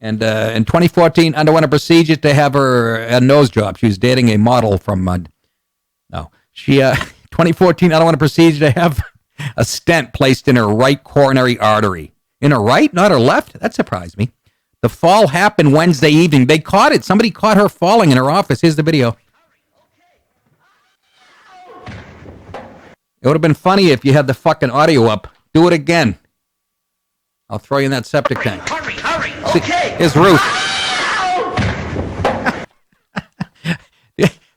And in 2014, underwent a procedure to have her nose job. She was dating a model from... 2014, underwent a procedure to have a stent placed in her right coronary artery. In her right, not her left? That surprised me. The fall happened Wednesday evening. They caught it. Somebody caught her falling in her office. Here's the video. It would have been funny if you had the fucking audio up. Do it again. I'll throw you in that septic tank. Hurry, See, okay. here's Ruth.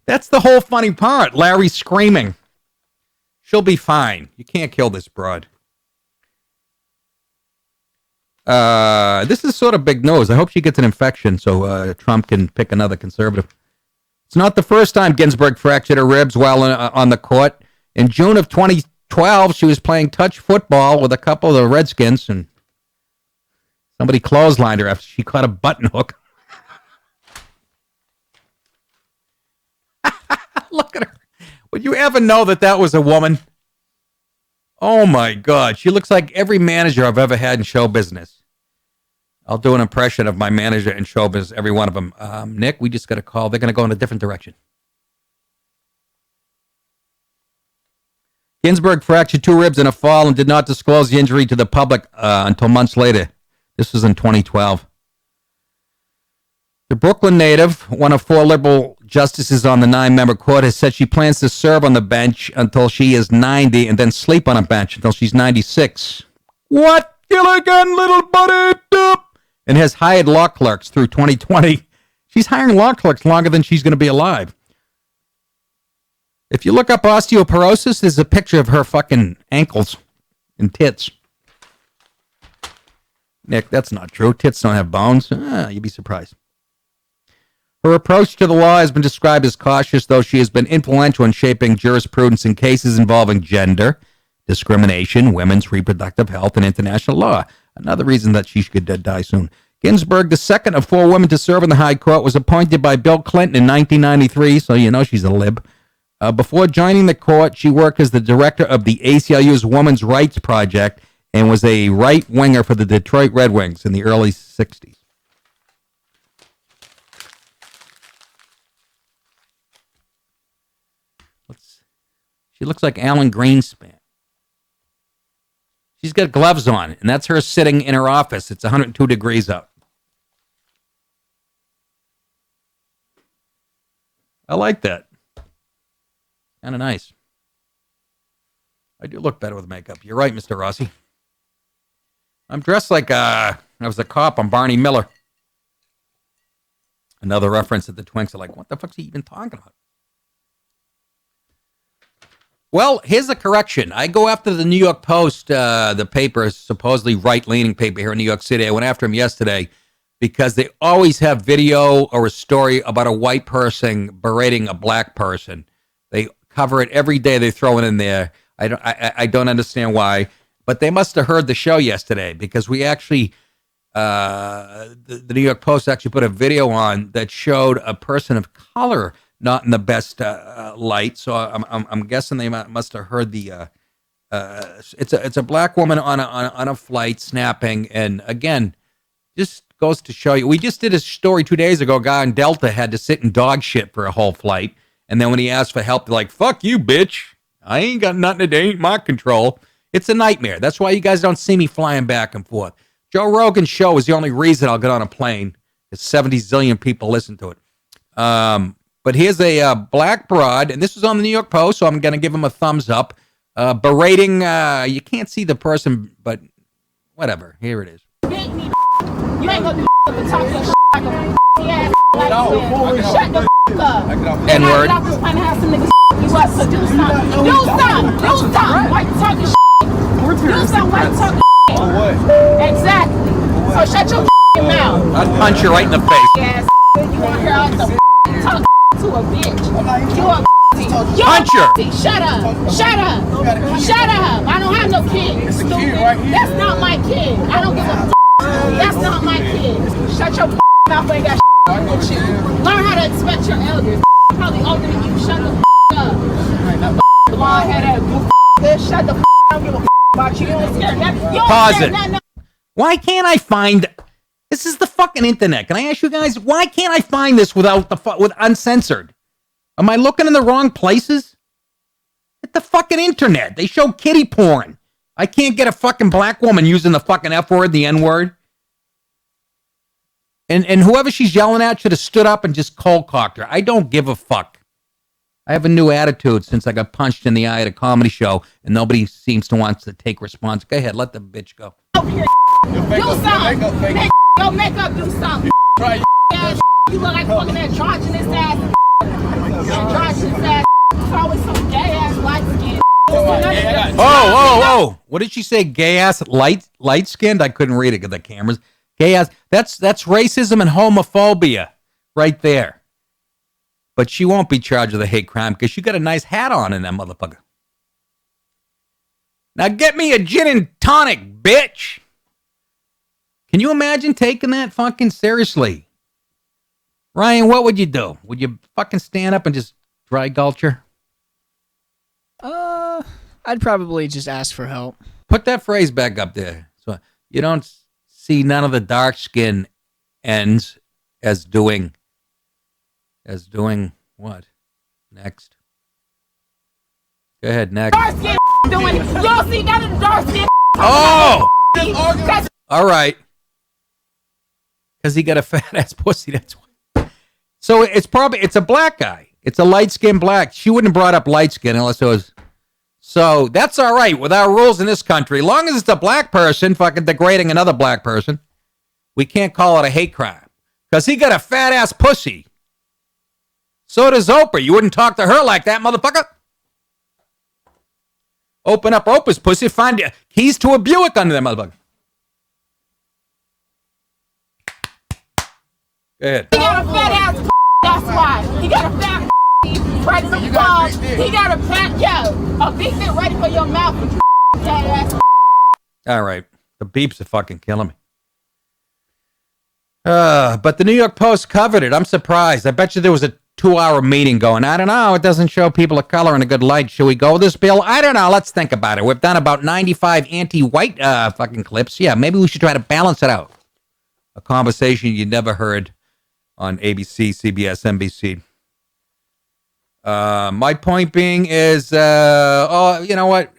That's the whole funny part. Larry screaming. She'll be fine. You can't kill this broad. This is sort of big news. I hope she gets an infection so Trump can pick another conservative. It's not the first time Ginsburg fractured her ribs while on the court. In June of 2012, she was playing touch football with a couple of the Redskins, and somebody clotheslined her after she caught a button hook. Look at her. Would you ever know that was a woman? Oh my God. She looks like every manager I've ever had in show business. I'll do an impression of my manager in show business, every one of them. Nick, we just got a call. They're going to go in a different direction. Ginsburg fractured 2 ribs in a fall and did not disclose the injury to the public until months later. This was in 2012. The Brooklyn native, one of 4 liberal justices on the 9-member court, has said she plans to serve on the bench until she is 90 and then sleep on a bench until she's 96. What? Gilligan, little buddy? And has hired law clerks through 2020. She's hiring law clerks longer than she's going to be alive. If you look up osteoporosis, there's a picture of her fucking ankles and tits. Nick, that's not true. Tits don't have bones. You'd be surprised. Her approach to the law has been described as cautious, though she has been influential in shaping jurisprudence in cases involving gender, discrimination, women's reproductive health, and international law. Another reason that she could die soon. Ginsburg, the second of 4 women to serve in the High Court, was appointed by Bill Clinton in 1993, so you know she's a lib. Before joining the court, she worked as the director of the ACLU's Women's Rights Project and was a right-winger for the Detroit Red Wings in the early 60s. She looks like Alan Greenspan. She's got gloves on, and that's her sitting in her office. It's 102 degrees out. I like that. Kind of nice. I do look better with makeup. You're right, Mr. Rossi. I'm dressed like I was a cop on Barney Miller. Another reference that the twinks are like, what the fuck's he even talking about? Well, here's a correction. I go after the New York Post, the paper, supposedly right-leaning paper here in New York City. I went after him yesterday because they always have video or a story about a white person berating a black person. They cover it every day. They throw it in there. I don't understand why, but they must have heard the show yesterday because we actually, the New York Post actually put a video on that showed a person of color not in the best light. So I'm guessing they must have heard the. It's a black woman on a flight snapping, and again, just goes to show you. We just did a story 2 days ago. A guy in Delta had to sit in dog shit for a whole flight, and then when he asked for help, they're like, "Fuck you, bitch! I ain't got nothing to do. Ain't my control." It's a nightmare. That's why you guys don't see me flying back and forth. Joe Rogan's show is the only reason I'll get on a plane. There's 70 zillion people listen to it. But here's a black broad, and this is on the New York Post, so I'm going to give him a thumbs up. Berating, you can't see the person, but whatever. Here it is. You ain't gonna do talk your like a ass like shut the up. N-word. Get out this plane and have some niggas you up, so do something. Do something. Why you talking Do something. Why you talking Exactly. So shut your mouth. I'd punch you right in the face. Yes. You want to hear all the talk to a bitch. You a punch her. Shut up. Shut up. Shut up. I don't have no kids. That's not my kid. I don't give a f***. That's not my kid. Shut your mouth. Ain't got with you. Learn how to respect your elders. Probably older than you. Shut the up. Blonde head ass. Shut the I don't give a about you. You don't scare nothing. Pause it. Why can't I find? This is the fucking internet. Can I ask you guys, why can't I find this without with uncensored? Am I looking in the wrong places? At the fucking internet. They show kitty porn. I can't get a fucking black woman using the fucking F word, the N word. And whoever she's yelling at should have stood up and just cold cocked her. I don't give a fuck. I have a new attitude since I got punched in the eye at a comedy show, and nobody seems to want to take response. Go ahead, let the bitch go. Do something. Go make up, do something. You look like fucking androgynous ass. Androgynous ass. It's always some gay ass light skin. Oh. What did she say? Gay ass light skinned? I couldn't read it because the cameras. Gay ass. That's racism and homophobia right there. But she won't be charged with a hate crime because she got a nice hat on in that motherfucker. Now get me a gin and tonic, bitch. Can you imagine taking that fucking seriously? Ryan, what would you do? Would you fucking stand up and just dry gulcher? I'd probably just ask for help. Put that phrase back up there. So you don't see none of the dark skin ends as doing what? Next. Go ahead, next. Dark skin doing it. You don't see none of the dark skin. Oh! All right. Because he got a fat ass pussy, that's why. So it's a black guy. It's a light skinned black. She wouldn't have brought up light skin unless it was. So that's all right with our rules in this country. As long as it's a black person fucking degrading another black person, we can't call it a hate crime. Because he got a fat ass pussy. So does Oprah. You wouldn't talk to her like that, motherfucker. Open up Oprah's pussy, find keys to a Buick under there, motherfucker. Go ahead. He got a fat ass. That's why. He got a fat right in the palm. He got a fat a big bit right for your mouth. All right. The beeps are fucking killing me. But the New York Post covered it. I'm surprised. I bet you there was a 2-hour meeting going, I don't know, it doesn't show people of color in a good light. Should we go with this bill? I don't know. Let's think about it. We've done about 95 anti-white fucking clips. Yeah, maybe we should try to balance it out. A conversation you never heard on ABC, CBS, NBC. My point being is, you know what?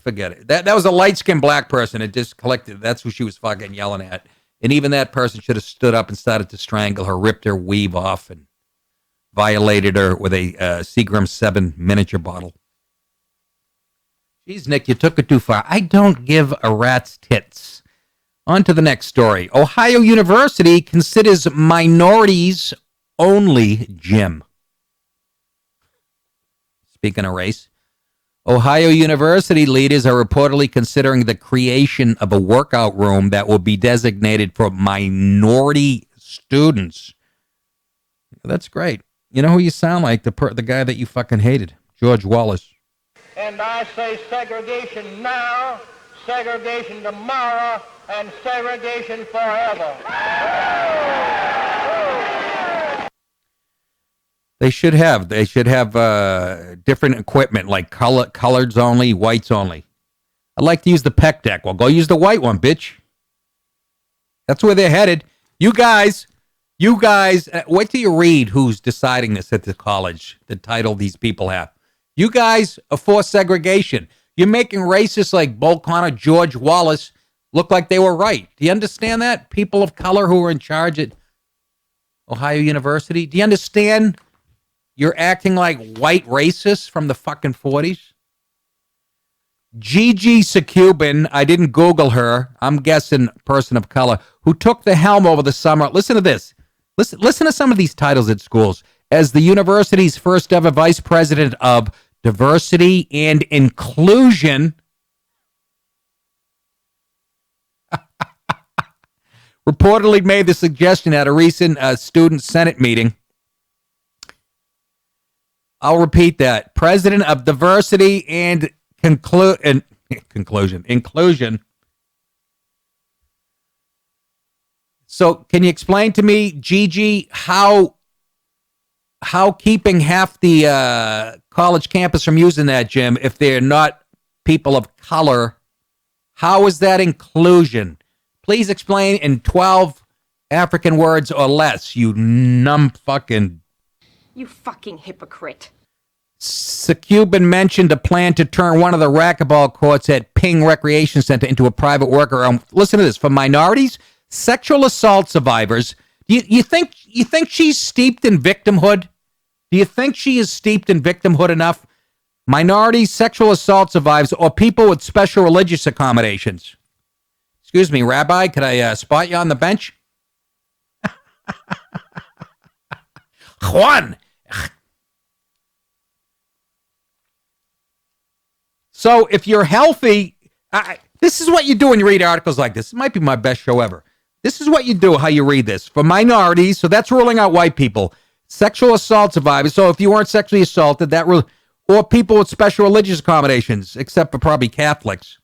Forget it. That was a light-skinned black person. It just collected. That's who she was fucking yelling at. And even that person should have stood up and started to strangle her, ripped her weave off, and violated her with a Seagram 7 miniature bottle. Jeez, Nick, you took it too far. I don't give a rat's tits. On to the next story. Ohio University considers minorities only gym. Speaking of race, Ohio University leaders are reportedly considering the creation of a workout room that will be designated for minority students. That's great. You know who you sound like? The guy that you fucking hated, George Wallace. And I say segregation now, segregation tomorrow, and segregation forever. They should have different equipment like coloreds only, whites only. I'd like to use the PEC deck. Well, go use the white one, bitch. That's where they're headed. You guys, wait till you read who's deciding this at the college, the title these people have. You guys are for segregation. You're making racists like Bull Connor, George Wallace look like they were right. Do you understand that? People of color who are in charge at Ohio University. Do you understand you're acting like white racists from the fucking 40s? Gigi Secubin, I didn't Google her. I'm guessing person of color, who took the helm over the summer. Listen to this. Listen to some of these titles at schools. As the university's first ever vice president of diversity and inclusion, reportedly made the suggestion at a recent student senate meeting. I'll repeat that. President of diversity and inclusion. So can you explain to me, Gigi, how keeping half the college campus from using that gym, if they're not people of color, how is that inclusion? Please explain in 12 African words or less, you You fucking hypocrite. Secubin mentioned a plan to turn one of the racquetball courts at Ping Recreation Center into a private worker. Listen to this. For minorities, sexual assault survivors, you think she's steeped in victimhood? Do you think she is steeped in victimhood enough? Minorities, sexual assault survivors, or people with special religious accommodations. Excuse me, Rabbi, could I spot you on the bench? Juan. So if you're healthy, this is what you do when you read articles like this. It might be my best show ever. This is what you do, how you read this. For minorities, so that's ruling out white people. Sexual assault survivors, so if you weren't sexually assaulted, or people with special religious accommodations, except for probably Catholics.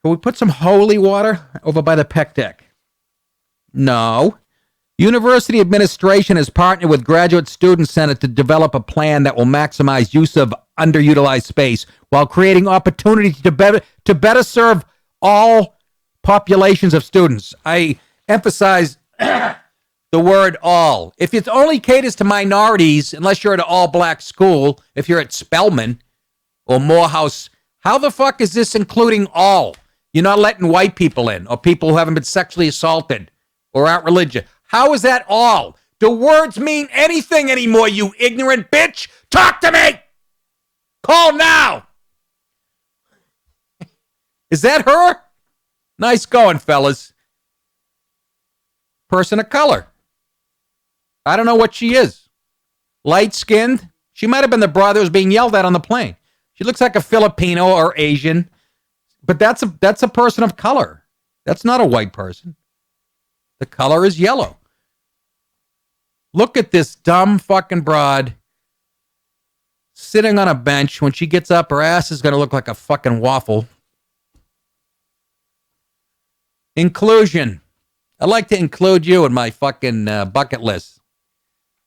Can we put some holy water over by the PEC deck? No. University administration has partnered with Graduate Student Senate to develop a plan that will maximize use of underutilized space while creating opportunities to better serve all populations of students. I emphasize the word all. If it only caters to minorities, unless you're at an all-black school, if you're at Spelman or Morehouse, how the fuck is this including all? You're not letting white people in or people who haven't been sexually assaulted or aren't religious. How is that all? Do words mean anything anymore, you ignorant bitch? Talk to me! Call now! Is that her? Nice going, fellas. Person of color. I don't know what she is. Light-skinned? She might have been the broad that was being yelled at on the plane. She looks like a Filipino or Asian, but that's a person of color. That's not a white person. The color is yellow. Look at this dumb fucking broad sitting on a bench. When she gets up, her ass is going to look like a fucking waffle. Inclusion. I'd like to include you in my fucking bucket list.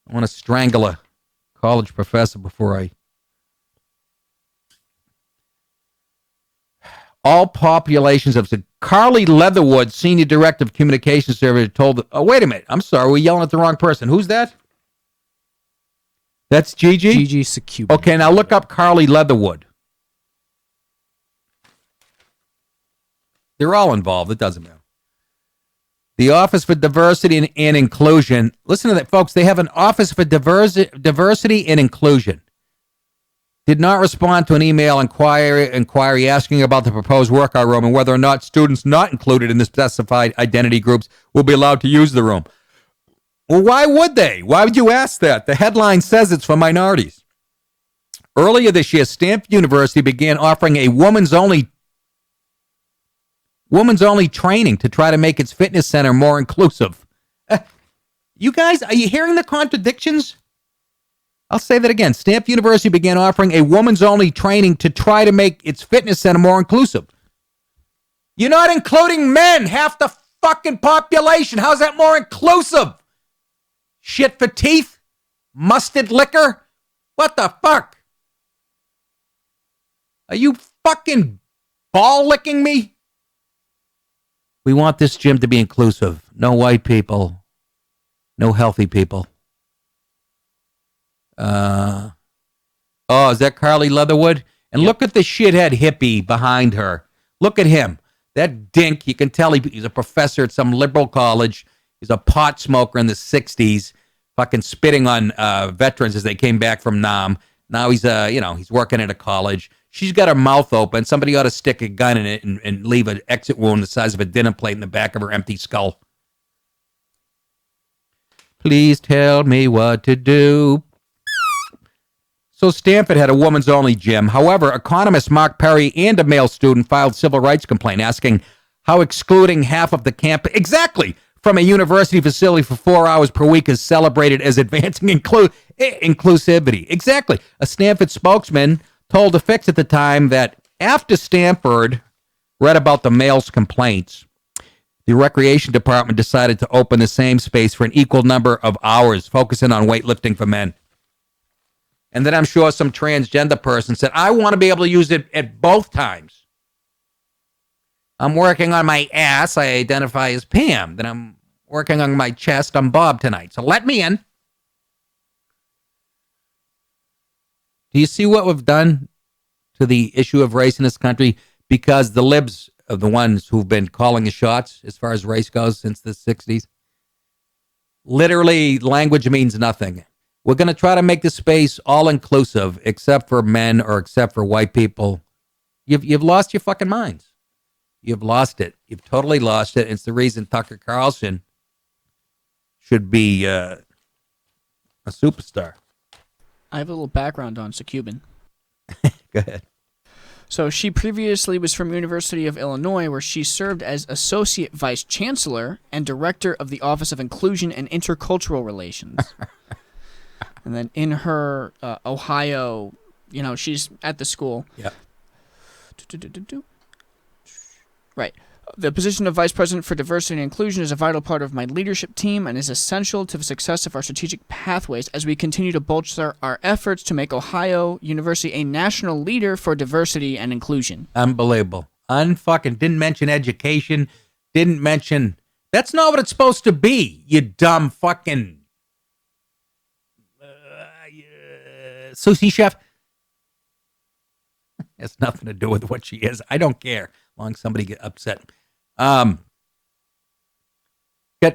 I want to strangle a college professor before I... All populations of... Carly Leatherwood, Senior Director of Communications Service, told... Oh, wait a minute. I'm sorry. We're yelling at the wrong person. Who's that? That's Gigi? Gigi Secubin. Okay, now look up Carly Leatherwood. They're all involved. It doesn't matter. The Office for Diversity and Inclusion. Listen to that, folks. They have an Office for Diversity and Inclusion. Did not respond to an email inquiry asking about the proposed workout room and whether or not students not included in the specified identity groups will be allowed to use the room. Well, why would they? Why would you ask that? The headline says it's for minorities. Earlier this year, Stanford University began offering a women's only training to try to make its fitness center more inclusive. You guys, are you hearing the contradictions? I'll say that again. Stanford University began offering a women's only training to try to make its fitness center more inclusive. You're not including men, half the fucking population. How's that more inclusive? Shit for teeth? Mustard liquor? What the fuck? Are you fucking ball licking me? We want this gym to be inclusive. No white people. No healthy people. Is that Carly Leatherwood? And Look at the shithead hippie behind her. Look at him. That dink, you can tell he's a professor at some liberal college. He's a pot smoker in the 60s, fucking spitting on veterans as they came back from Nam. Now he's he's working at a college. She's got her mouth open. Somebody ought to stick a gun in it and leave an exit wound the size of a dinner plate in the back of her empty skull. Please tell me what to do. So Stanford had a women's only gym. However, economist Mark Perry and a male student filed civil rights complaint asking how excluding half of the campus from a university facility for 4 hours per week is celebrated as advancing inclusivity. Exactly. A Stanford spokesman told The Fix at the time that after Stanford read about the male's complaints, the recreation department decided to open the same space for an equal number of hours, focusing on weightlifting for men. And then I'm sure some transgender person said, I want to be able to use it at both times. I'm working on my ass. I identify as Pam. Then I'm working on my chest. I'm Bob tonight. So let me in. Do you see what we've done to the issue of race in this country? Because the libs are the ones who've been calling the shots as far as race goes since the 60s. Literally, language means nothing. We're going to try to make the space all-inclusive, except for men or except for white people. You've lost your fucking minds. You've lost it. You've totally lost it. It's the reason Tucker Carlson should be a superstar. I have a little background on Secubin. Go ahead. So she previously was from University of Illinois, where she served as Associate Vice Chancellor and Director of the Office of Inclusion and Intercultural Relations. And then in her Ohio, she's at the school. Yeah. Right. The position of Vice President for Diversity and Inclusion is a vital part of my leadership team and is essential to the success of our strategic pathways as we continue to bolster our efforts to make Ohio University a national leader for diversity and inclusion. Unbelievable. Unfucking didn't mention education. Didn't mention. That's not what it's supposed to be, you dumb fucking sushi chef. Has nothing to do with what she is. I don't care. As long as somebody get upset. Got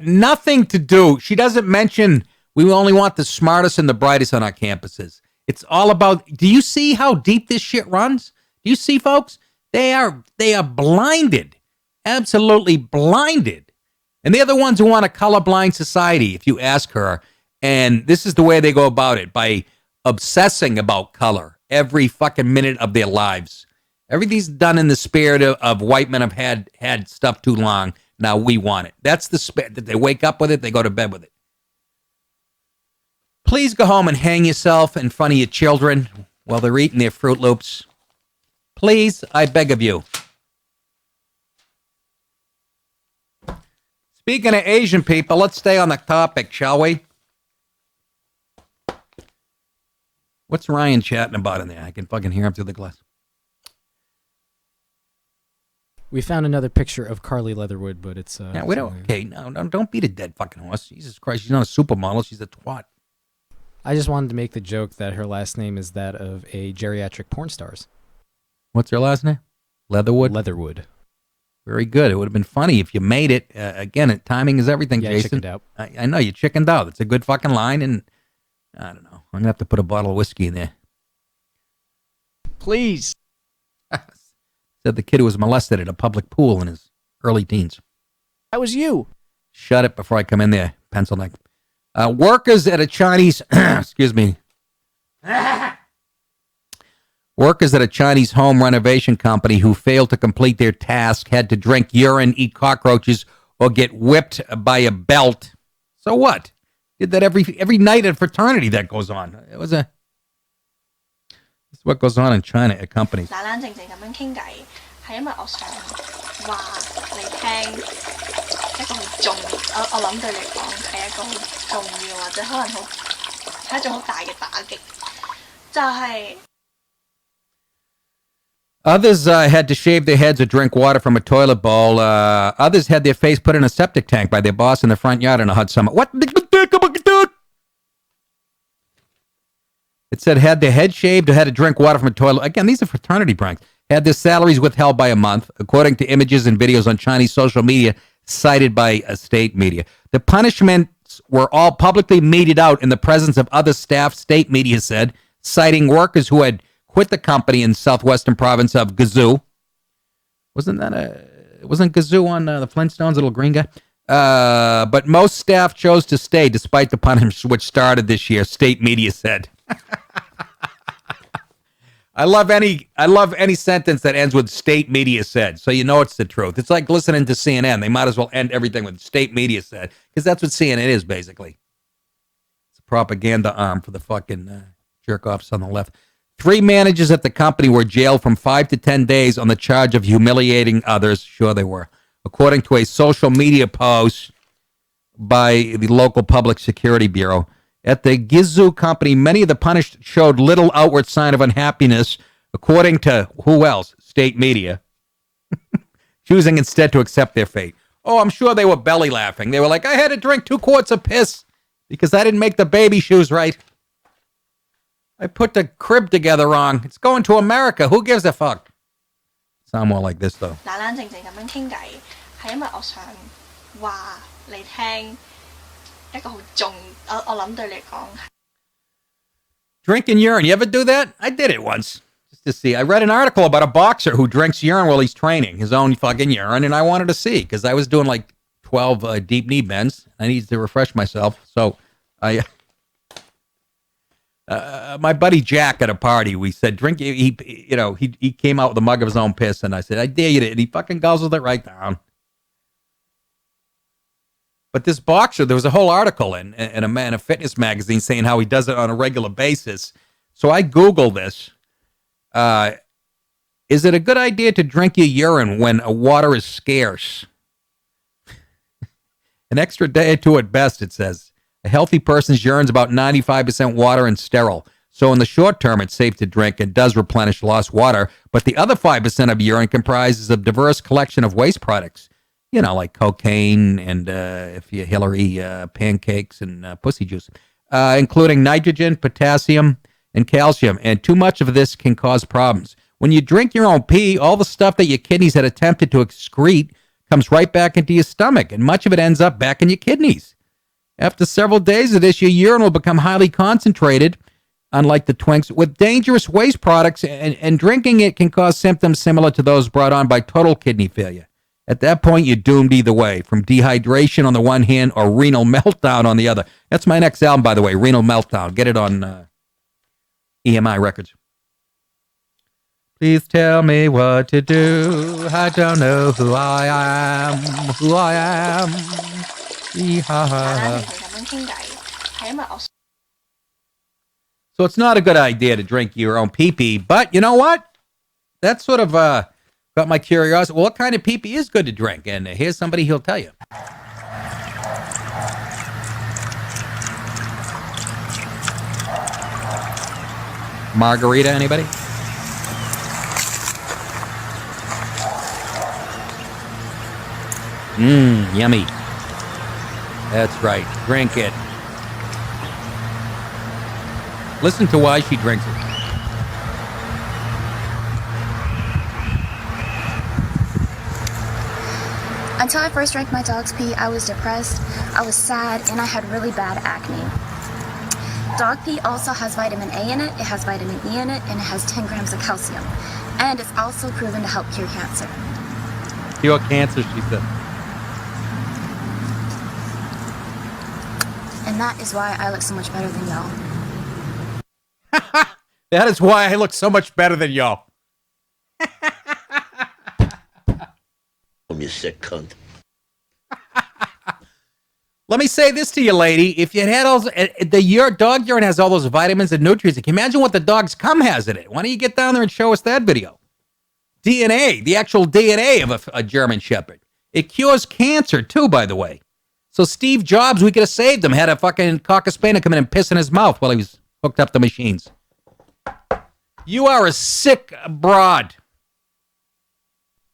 nothing to do. She doesn't mention we only want the smartest and the brightest on our campuses. It's all about, do you see how deep this shit runs? Do you see, folks? They are blinded. Absolutely blinded. And they're the ones who want a colorblind society, if you ask her. And this is the way they go about it, by obsessing about color every fucking minute of their lives. Everything's done in the spirit of white men have had stuff too long. Now we want it. That's the spirit. They wake up with it. They go to bed with it. Please go home and hang yourself in front of your children while they're eating their Fruit Loops. Please, I beg of you. Speaking of Asian people, let's stay on the topic, shall we? What's Ryan chatting about in there? I can fucking hear him through the glass. We found another picture of Carly Leatherwood, but it's Yeah, we don't. Okay, no, don't beat a dead fucking horse. Jesus Christ, she's not a supermodel. She's a twat. I just wanted to make the joke that her last name is that of a geriatric porn star's. What's her last name? Leatherwood? Leatherwood. Very good. It would have been funny if you made it. Again, timing is everything, Yeah, Jason. I chickened out. I know, you chickened out. It's a good fucking line, and I don't know. I'm going to have to put a bottle of whiskey in there. Please. Said the kid who was molested at a public pool in his early teens. That was you. Shut it before I come in there, pencil neck. Workers at a Chinese, excuse me. Workers at a Chinese home renovation company who failed to complete their task had to drink urine, eat cockroaches, or get whipped by a belt. So what? Did that every night at fraternity that goes on. It was a... This is what goes on in China at companies. 冷冷靜靜咁樣傾偈，係因為我想話你聽一個好重，我諗對你講係一個好重要或者可能好係一種好大嘅打擊，就係、Others had to shave their heads or drink water from a toilet bowl. Others had their face put in a septic tank by their boss in the front yard in a hot summer. What? It said had their head shaved or had to drink water from a toilet. Again, these are fraternity pranks. Had their salaries withheld by a month, according to images and videos on Chinese social media cited by state media. The punishments were all publicly meted out in the presence of other staff, state media said, citing workers who had quit the company in southwestern province of Guizhou. Wasn't Guizhou on the Flintstones, little green guy? But most staff chose to stay despite the punishment, which started this year, state media said. I love any sentence that ends with state media said, so you know it's the truth. It's like listening to CNN. They might as well end everything with state media said, because that's what CNN is, basically. It's a propaganda arm for the fucking jerk-offs on the left. 3 managers at the company were jailed from 5 to 10 days on the charge of humiliating others. Sure they were. According to a social media post by the local public security bureau. At the Guizhou company, many of the punished showed little outward sign of unhappiness, according to who else? State media. Choosing instead to accept their fate. Oh, I'm sure they were belly laughing. They were like, I had to drink 2 quarts of piss because I didn't make the baby shoes right. I put the crib together wrong. It's going to America. Who gives a fuck? Sound more like this, though. 冷冷靜靜咁樣傾偈，係因為我想話你聽一個好重，我諗對你講。Drinking urine. You ever do that? I did it once. Just to see. I read an article about a boxer who drinks urine while he's training, his own fucking urine, and I wanted to see because I was doing like 12 deep knee bends. I needed to refresh myself. So I... my buddy Jack at a party, we said, drink, he came out with a mug of his own piss, and I said, I dare you to, and he fucking guzzled it right down. But this boxer, there was a whole article in a fitness magazine saying how he does it on a regular basis. So I Googled this. Is it a good idea to drink your urine when water is scarce? An extra day or two at best, it says. A healthy person's urine is about 95% water and sterile. So in the short term, it's safe to drink and does replenish lost water. But the other 5% of urine comprises a diverse collection of waste products. You know, like cocaine and, if you're Hillary, pancakes and pussy juice, including nitrogen, potassium, and calcium. And too much of this can cause problems. When you drink your own pee, all the stuff that your kidneys had attempted to excrete comes right back into your stomach, and much of it ends up back in your kidneys. After several days of this, your urine will become highly concentrated, unlike the twinks, with dangerous waste products, and drinking it can cause symptoms similar to those brought on by total kidney failure. At that point, you're doomed either way, from dehydration on the one hand or renal meltdown on the other. That's my next album, by the way, Renal Meltdown. Get it on EMI Records. Please tell me what to do. I don't know who I am. Who I am. So it's not a good idea to drink your own pee-pee, but you know what? That sort of got my curiosity. Well, what kind of pee-pee is good to drink? And here's somebody who'll tell you. Margarita, anybody? Yummy. That's right. Drink it. Listen to why she drinks it. Until I first drank my dog's pee, I was depressed, I was sad, and I had really bad acne. Dog pee also has vitamin A in it, it has vitamin E in it, and it has 10 grams of calcium. And it's also proven to help cure cancer. Cure cancer, she said. And that is why I look so much better than y'all. That is why I look so much better than y'all. You sick cunt. Let me say this to you, lady. If you had all your dog urine has all those vitamins and nutrients, can you imagine what the dog's cum has in it? Why don't you get down there and show us that video? DNA, the actual DNA of a German Shepherd. It cures cancer, too, by the way. So Steve Jobs, we could have saved him, had a fucking Cocker Spaniel come in and piss in his mouth while he was hooked up the machines. You are a sick broad.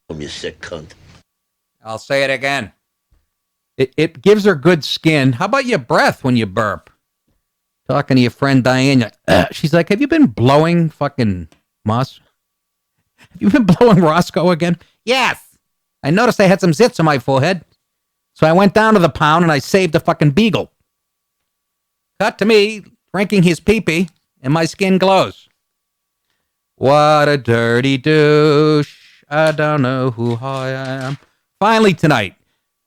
You sick cunt. I'll say it again. It gives her good skin. How about your breath when you burp? Talking to your friend Diane, she's like, have you been blowing fucking Moss? Have you been blowing Roscoe again? Yes. I noticed I had some zits on my forehead. So I went down to the pound and I saved a fucking beagle. Cut to me drinking his pee-pee and my skin glows. What a dirty douche. I don't know who I am. Finally tonight,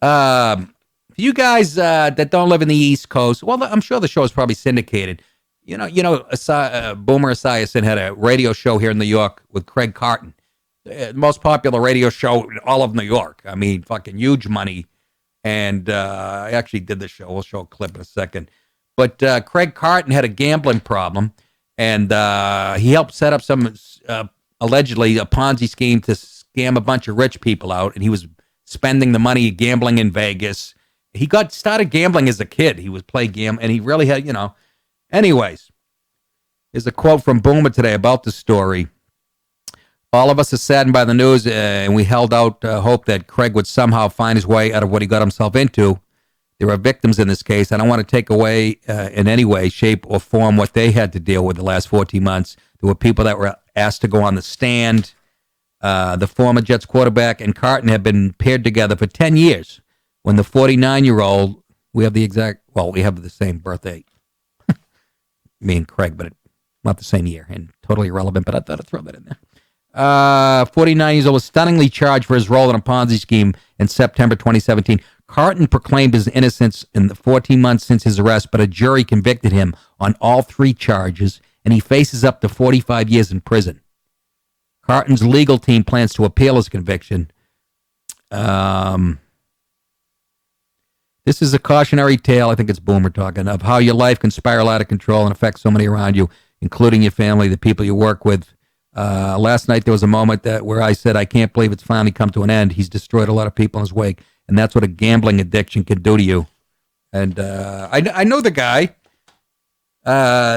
for you guys that don't live in the East Coast, well, I'm sure the show is probably syndicated. Boomer Esiason had a radio show here in New York with Craig Carton, the most popular radio show in all of New York. I mean, fucking huge money. And I actually did the show. We'll show a clip in a second. But Craig Carton had a gambling problem, and he helped set up some, allegedly, a Ponzi scheme to scam a bunch of rich people out, and he was spending the money gambling in Vegas. He started gambling as a kid. He was playing gambling, and he really had, Anyways, here's a quote from Boomer today about the story. All of us are saddened by the news, and we held out hope that Craig would somehow find his way out of what he got himself into. There are victims in this case. I don't want to take away in any way, shape, or form what they had to deal with the last 14 months. There were people that were asked to go on the stand. The former Jets quarterback and Carton have been paired together for 10 years. When the 49-year-old, we have the same birthday. Me and Craig, but not the same year, and totally irrelevant, but I thought I'd throw that in there. 49 years old was stunningly charged for his role in a Ponzi scheme in September 2017. Carton proclaimed his innocence in the 14 months since his arrest, but a jury convicted him on all 3 charges, and he faces up to 45 years in prison. Carton's legal team plans to appeal his conviction. This is a cautionary tale, I think it's Boomer talking, of how your life can spiral out of control and affect so many around you, including your family, the people you work with. Last night there was a moment where I said, I can't believe it's finally come to an end. He's destroyed a lot of people in his wake, and that's what a gambling addiction can do to you. And I know the guy.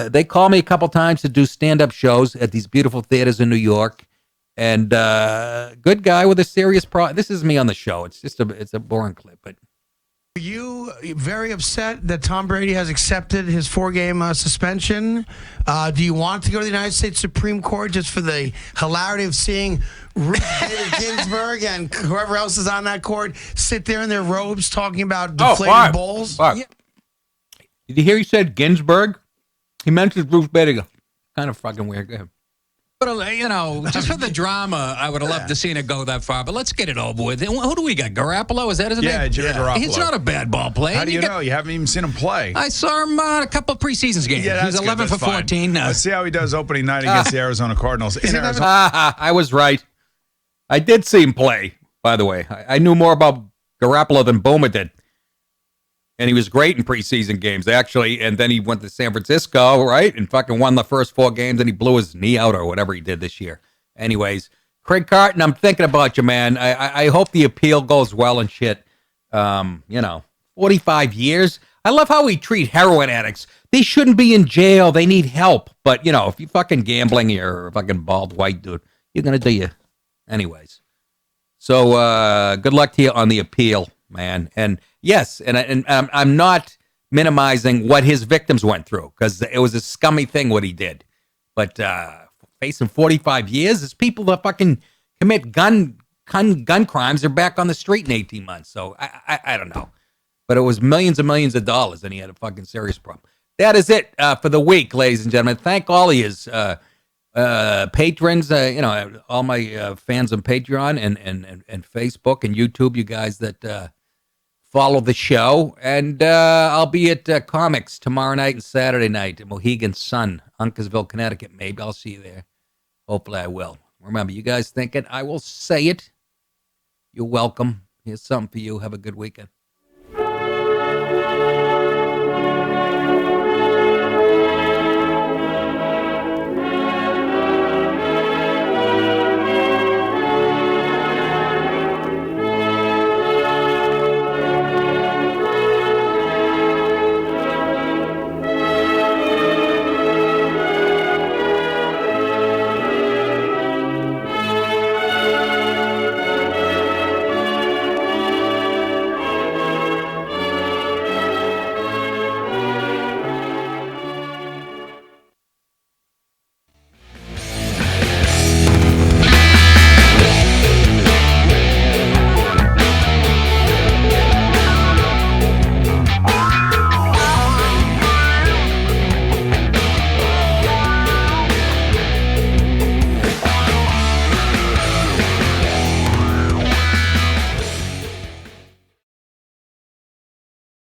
They call me a couple times to do stand-up shows at these beautiful theaters in New York. And good guy with a serious problem. This is me on the show. It's just it's a boring clip, but. Are you very upset that Tom Brady has accepted his 4-game suspension? Do you want to go to the United States Supreme Court just for the hilarity of seeing Ruth Bader Ginsburg and whoever else is on that court sit there in their robes talking about deflated bowls? Yeah. Did you hear he said Ginsburg? He mentioned Ruth Bader. Kind of fucking weird. Go ahead. But, just for the drama, I would have loved to seen it go that far. But let's get it over with. Who do we got? Garoppolo? Is that his name? Yeah, Jimmy Garoppolo. He's not a bad ball player. How do you know? You haven't even seen him play. I saw him a couple of preseason games. Yeah, He's 11 for 14. Let's see how he does opening night against the Arizona Cardinals. I was right. I did see him play, by the way. I knew more about Garoppolo than Boomer did. And he was great in preseason games, actually. And then he went to San Francisco, right? And fucking won the first 4 games, and he blew his knee out or whatever he did this year. Anyways, Craig Carton, I'm thinking about you, man. I hope the appeal goes well and shit. 45 years. I love how we treat heroin addicts. They shouldn't be in jail. They need help. But, if you're fucking gambling, you're a fucking bald white dude. You're going to do you. Anyways. So, good luck to you on the appeal, man. And yes, and I'm not minimizing what his victims went through because it was a scummy thing what he did. But facing 45 years, there's people that fucking commit gun crimes. They're back on the street in 18 months. So I don't know. But it was millions and millions of dollars, and he had a fucking serious problem. That is it for the week, ladies and gentlemen. Thank all of you patrons, all my fans on Patreon and Facebook and YouTube, you guys that follow the show. And I'll be at Comics tomorrow night and Saturday night at Mohegan Sun, Uncasville, Connecticut. Maybe I'll see you there. Hopefully I will. Remember, you guys think it, I will say it. You're welcome. Here's something for you. Have a good weekend.